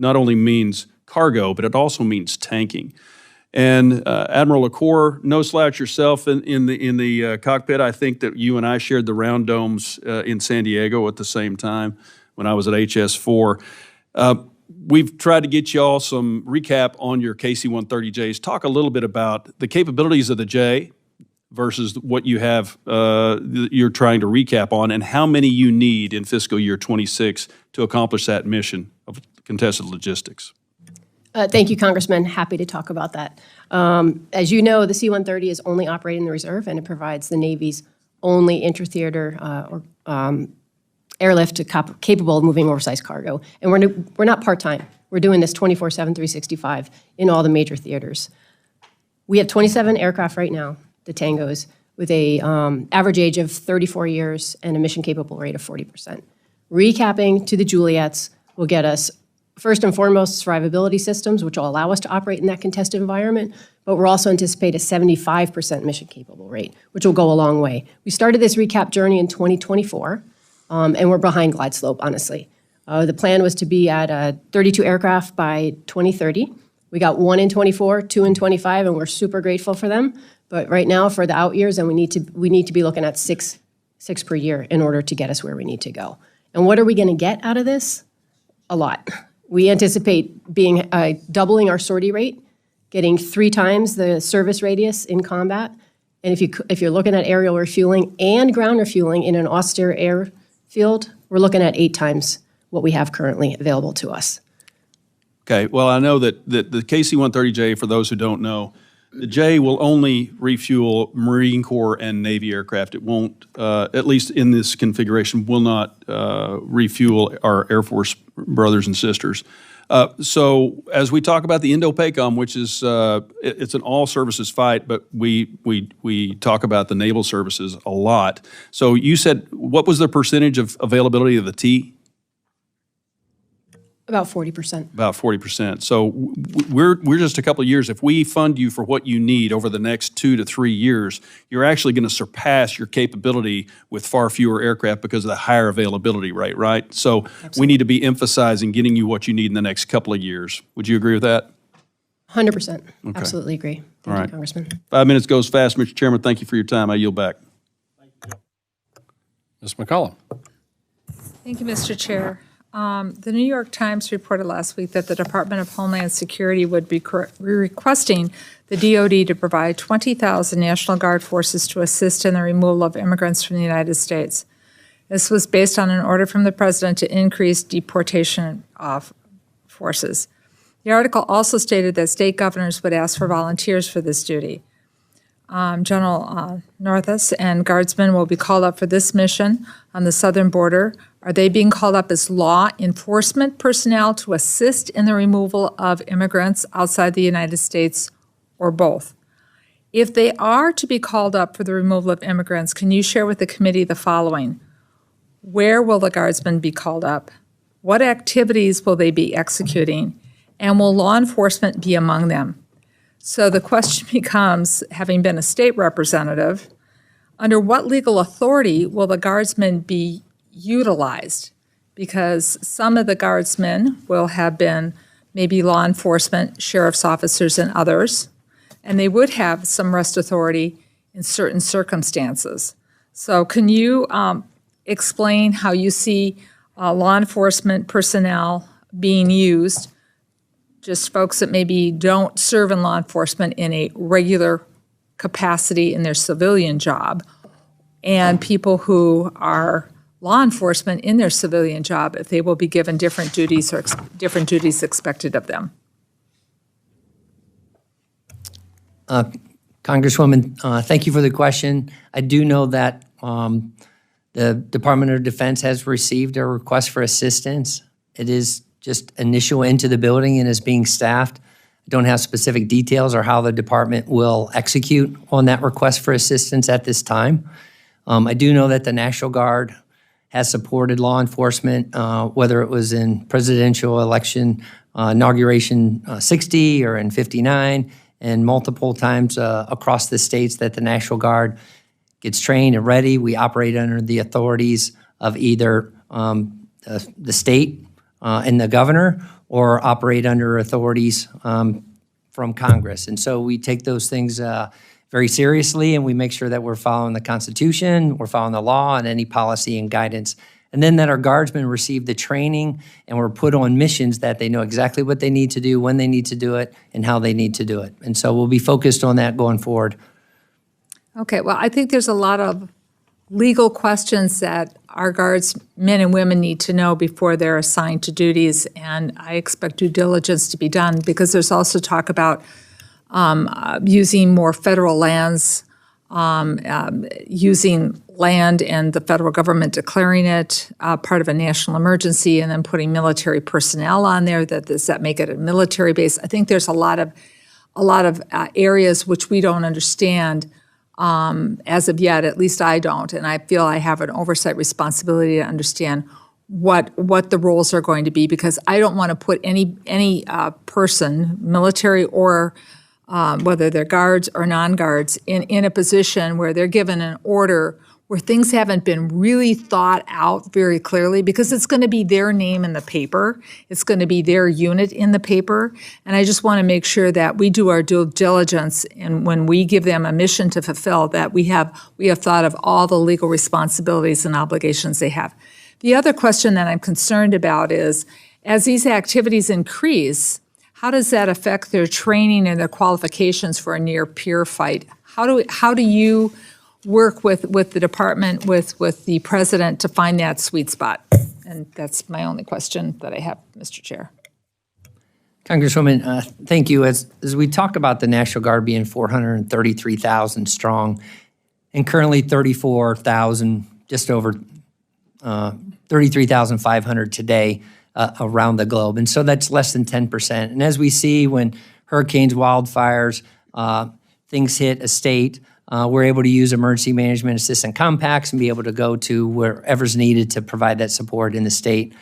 only means cargo, but it also means tanking. And Admiral Lacore, no slouch yourself in the cockpit. I think that you and I shared the round domes in San Diego at the same time when I was at HS4. We've tried to get you all some recap on your KC-130Js. Talk a little bit about the capabilities of the J versus what you have, you're trying to recap on, and how many you need in fiscal year 26 to accomplish that mission of contested logistics. Thank you, Congressman. Happy to talk about that. As you know, the C-130 is only operating in the reserve, and it provides the Navy's only inter-theater airlift capable of moving oversized cargo. And we're not part-time. We're doing this 24/7, 365 in all the major theaters. We have 27 aircraft right now, the Tangos, with a average age of 34 years and a mission-capable rate of 40%. Recapping to the Juliets will get us, first and foremost, survivability systems, which will allow us to operate in that contested environment, but we're also anticipate a 75% mission-capable rate, which will go a long way. We started this recap journey in 2024, and we're behind glide slope, honestly. The plan was to be at 32 aircraft by 2030. We got 1 in 24, 2 in 25, and we're super grateful for them. But right now, for the out years, and we need to be looking at six per year in order to get us where we need to go. And what are we going to get out of this? A lot. We anticipate being doubling our sortie rate, getting 3 times the service radius in combat. And if you're looking at aerial refueling and ground refueling in an austere airfield, we're looking at 8 times what we have currently available to us. Okay, well, I know that the KC-130J, for those who don't know, the J will only refuel Marine Corps and Navy aircraft. It won't, at least in this configuration, will not refuel our Air Force brothers and sisters. So as we talk about the Indo-PACOM, which is it's an all services fight, but we talk about the naval services a lot. So you said, what was the percentage of availability of the T? About 40%. About 40%. So we're just a couple of years. If we fund you for what you need over the next 2 to 3 years, you're actually going to surpass your capability with far fewer aircraft because of the higher availability rate, right? So we need to be emphasizing getting you what you need in the next couple of years. Would you agree with that? 100%. Absolutely agree. Thank All you, right. Congressman. 5 minutes goes fast, Mr. Chairman. Thank you for your time. I yield back. Ms. McCollum. Thank you, Mr. Chair. The New York Times reported last week that the Department of Homeland Security would be requesting the DoD to provide 20,000 National Guard forces to assist in the removal of immigrants from the United States. This was based on an order from the President to increase deportation of forces. The article also stated that state governors would ask for volunteers for this duty. General Nordhaus and Guardsmen will be called up for this mission on the southern border. Are they being called up as law enforcement personnel to assist in the removal of immigrants outside the United States, or both? If they are to be called up for the removal of immigrants, can you share with the committee the following? Where will the Guardsmen be called up? What activities will they be executing? And will law enforcement be among them? So the question becomes, having been a state representative, under what legal authority will the Guardsmen be utilized? Because some of the Guardsmen will have been maybe law enforcement, sheriff's officers, and others, and they would have some rest authority in certain circumstances. So can you explain how you see law enforcement personnel being used, just folks that maybe don't serve in law enforcement in a regular capacity in their civilian job, and people who are law enforcement in their civilian job, if they will be given different duties or different duties expected of them? Congresswoman, thank you for the question. I do know that the Department of Defense has received a request for assistance. It is just initial into the building and is being staffed. I don't have specific details or how the department will execute on that request for assistance at this time. I do know that the National Guard has supported law enforcement, whether it was in presidential election inauguration 60 or in 59, and multiple times across the states that the National Guard gets trained and ready. We operate under the authorities of either the state and the governor, or operate under authorities from Congress. And so we take those things very seriously, and we make sure that we're following the Constitution, we're following the law, and any policy and guidance. And then that our Guardsmen receive the training and we're put on missions that they know exactly what they need to do, when they need to do it, and how they need to do it. And so we'll be focused on that going forward. Okay, well, I think there's a lot of legal questions that our Guards men and women need to know before they're assigned to duties, and I expect due diligence to be done, because there's also talk about using more federal lands, using land and the federal government declaring it part of a national emergency, and then putting military personnel on there. Does that make it a military base? I think there's a lot of areas which we don't understand as of yet. At least I don't, and I feel I have an oversight responsibility to understand what the roles are going to be, because I don't want to put any person, military or whether they're guards or non-guards, in a position where they're given an order where things haven't been really thought out very clearly, because it's going to be their name in the paper. It's going to be their unit in the paper. And I just want to make sure that we do our due diligence, and when we give them a mission to fulfill, that we have thought of all the legal responsibilities and obligations they have. The other question that I'm concerned about is, as these activities increase, how does that affect their training and their qualifications for a near-peer fight? How do you work with the department, with the president, to find that sweet spot? And that's my only question that I have, Mr. Chair. Congresswoman, thank you. As we talk about the National Guard being 433,000 strong, and currently 34,000, just over 33,500 today, around the globe. And so that's less than 10%. And as we see when hurricanes, wildfires, things hit a state, we're able to use emergency management assistant compacts and be able to go to wherever's needed to provide that support in the state.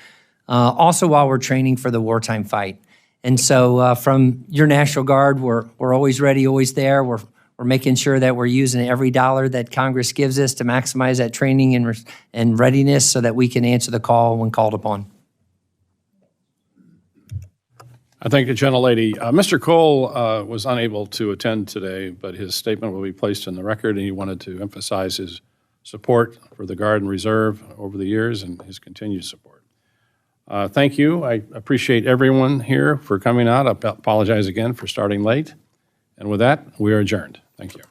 Also while we're training for the wartime fight. And so from your National Guard, we're always ready, always there. We're making sure that we're using every dollar that Congress gives us to maximize that training and readiness so that we can answer the call when called upon. I thank the gentlelady. Mr. Cole was unable to attend today, but his statement will be placed in the record, and he wanted to emphasize his support for the Guard and Reserve over the years and his continued support. Thank you. I appreciate everyone here for coming out. I apologize again for starting late. And with that, we are adjourned. Thank you.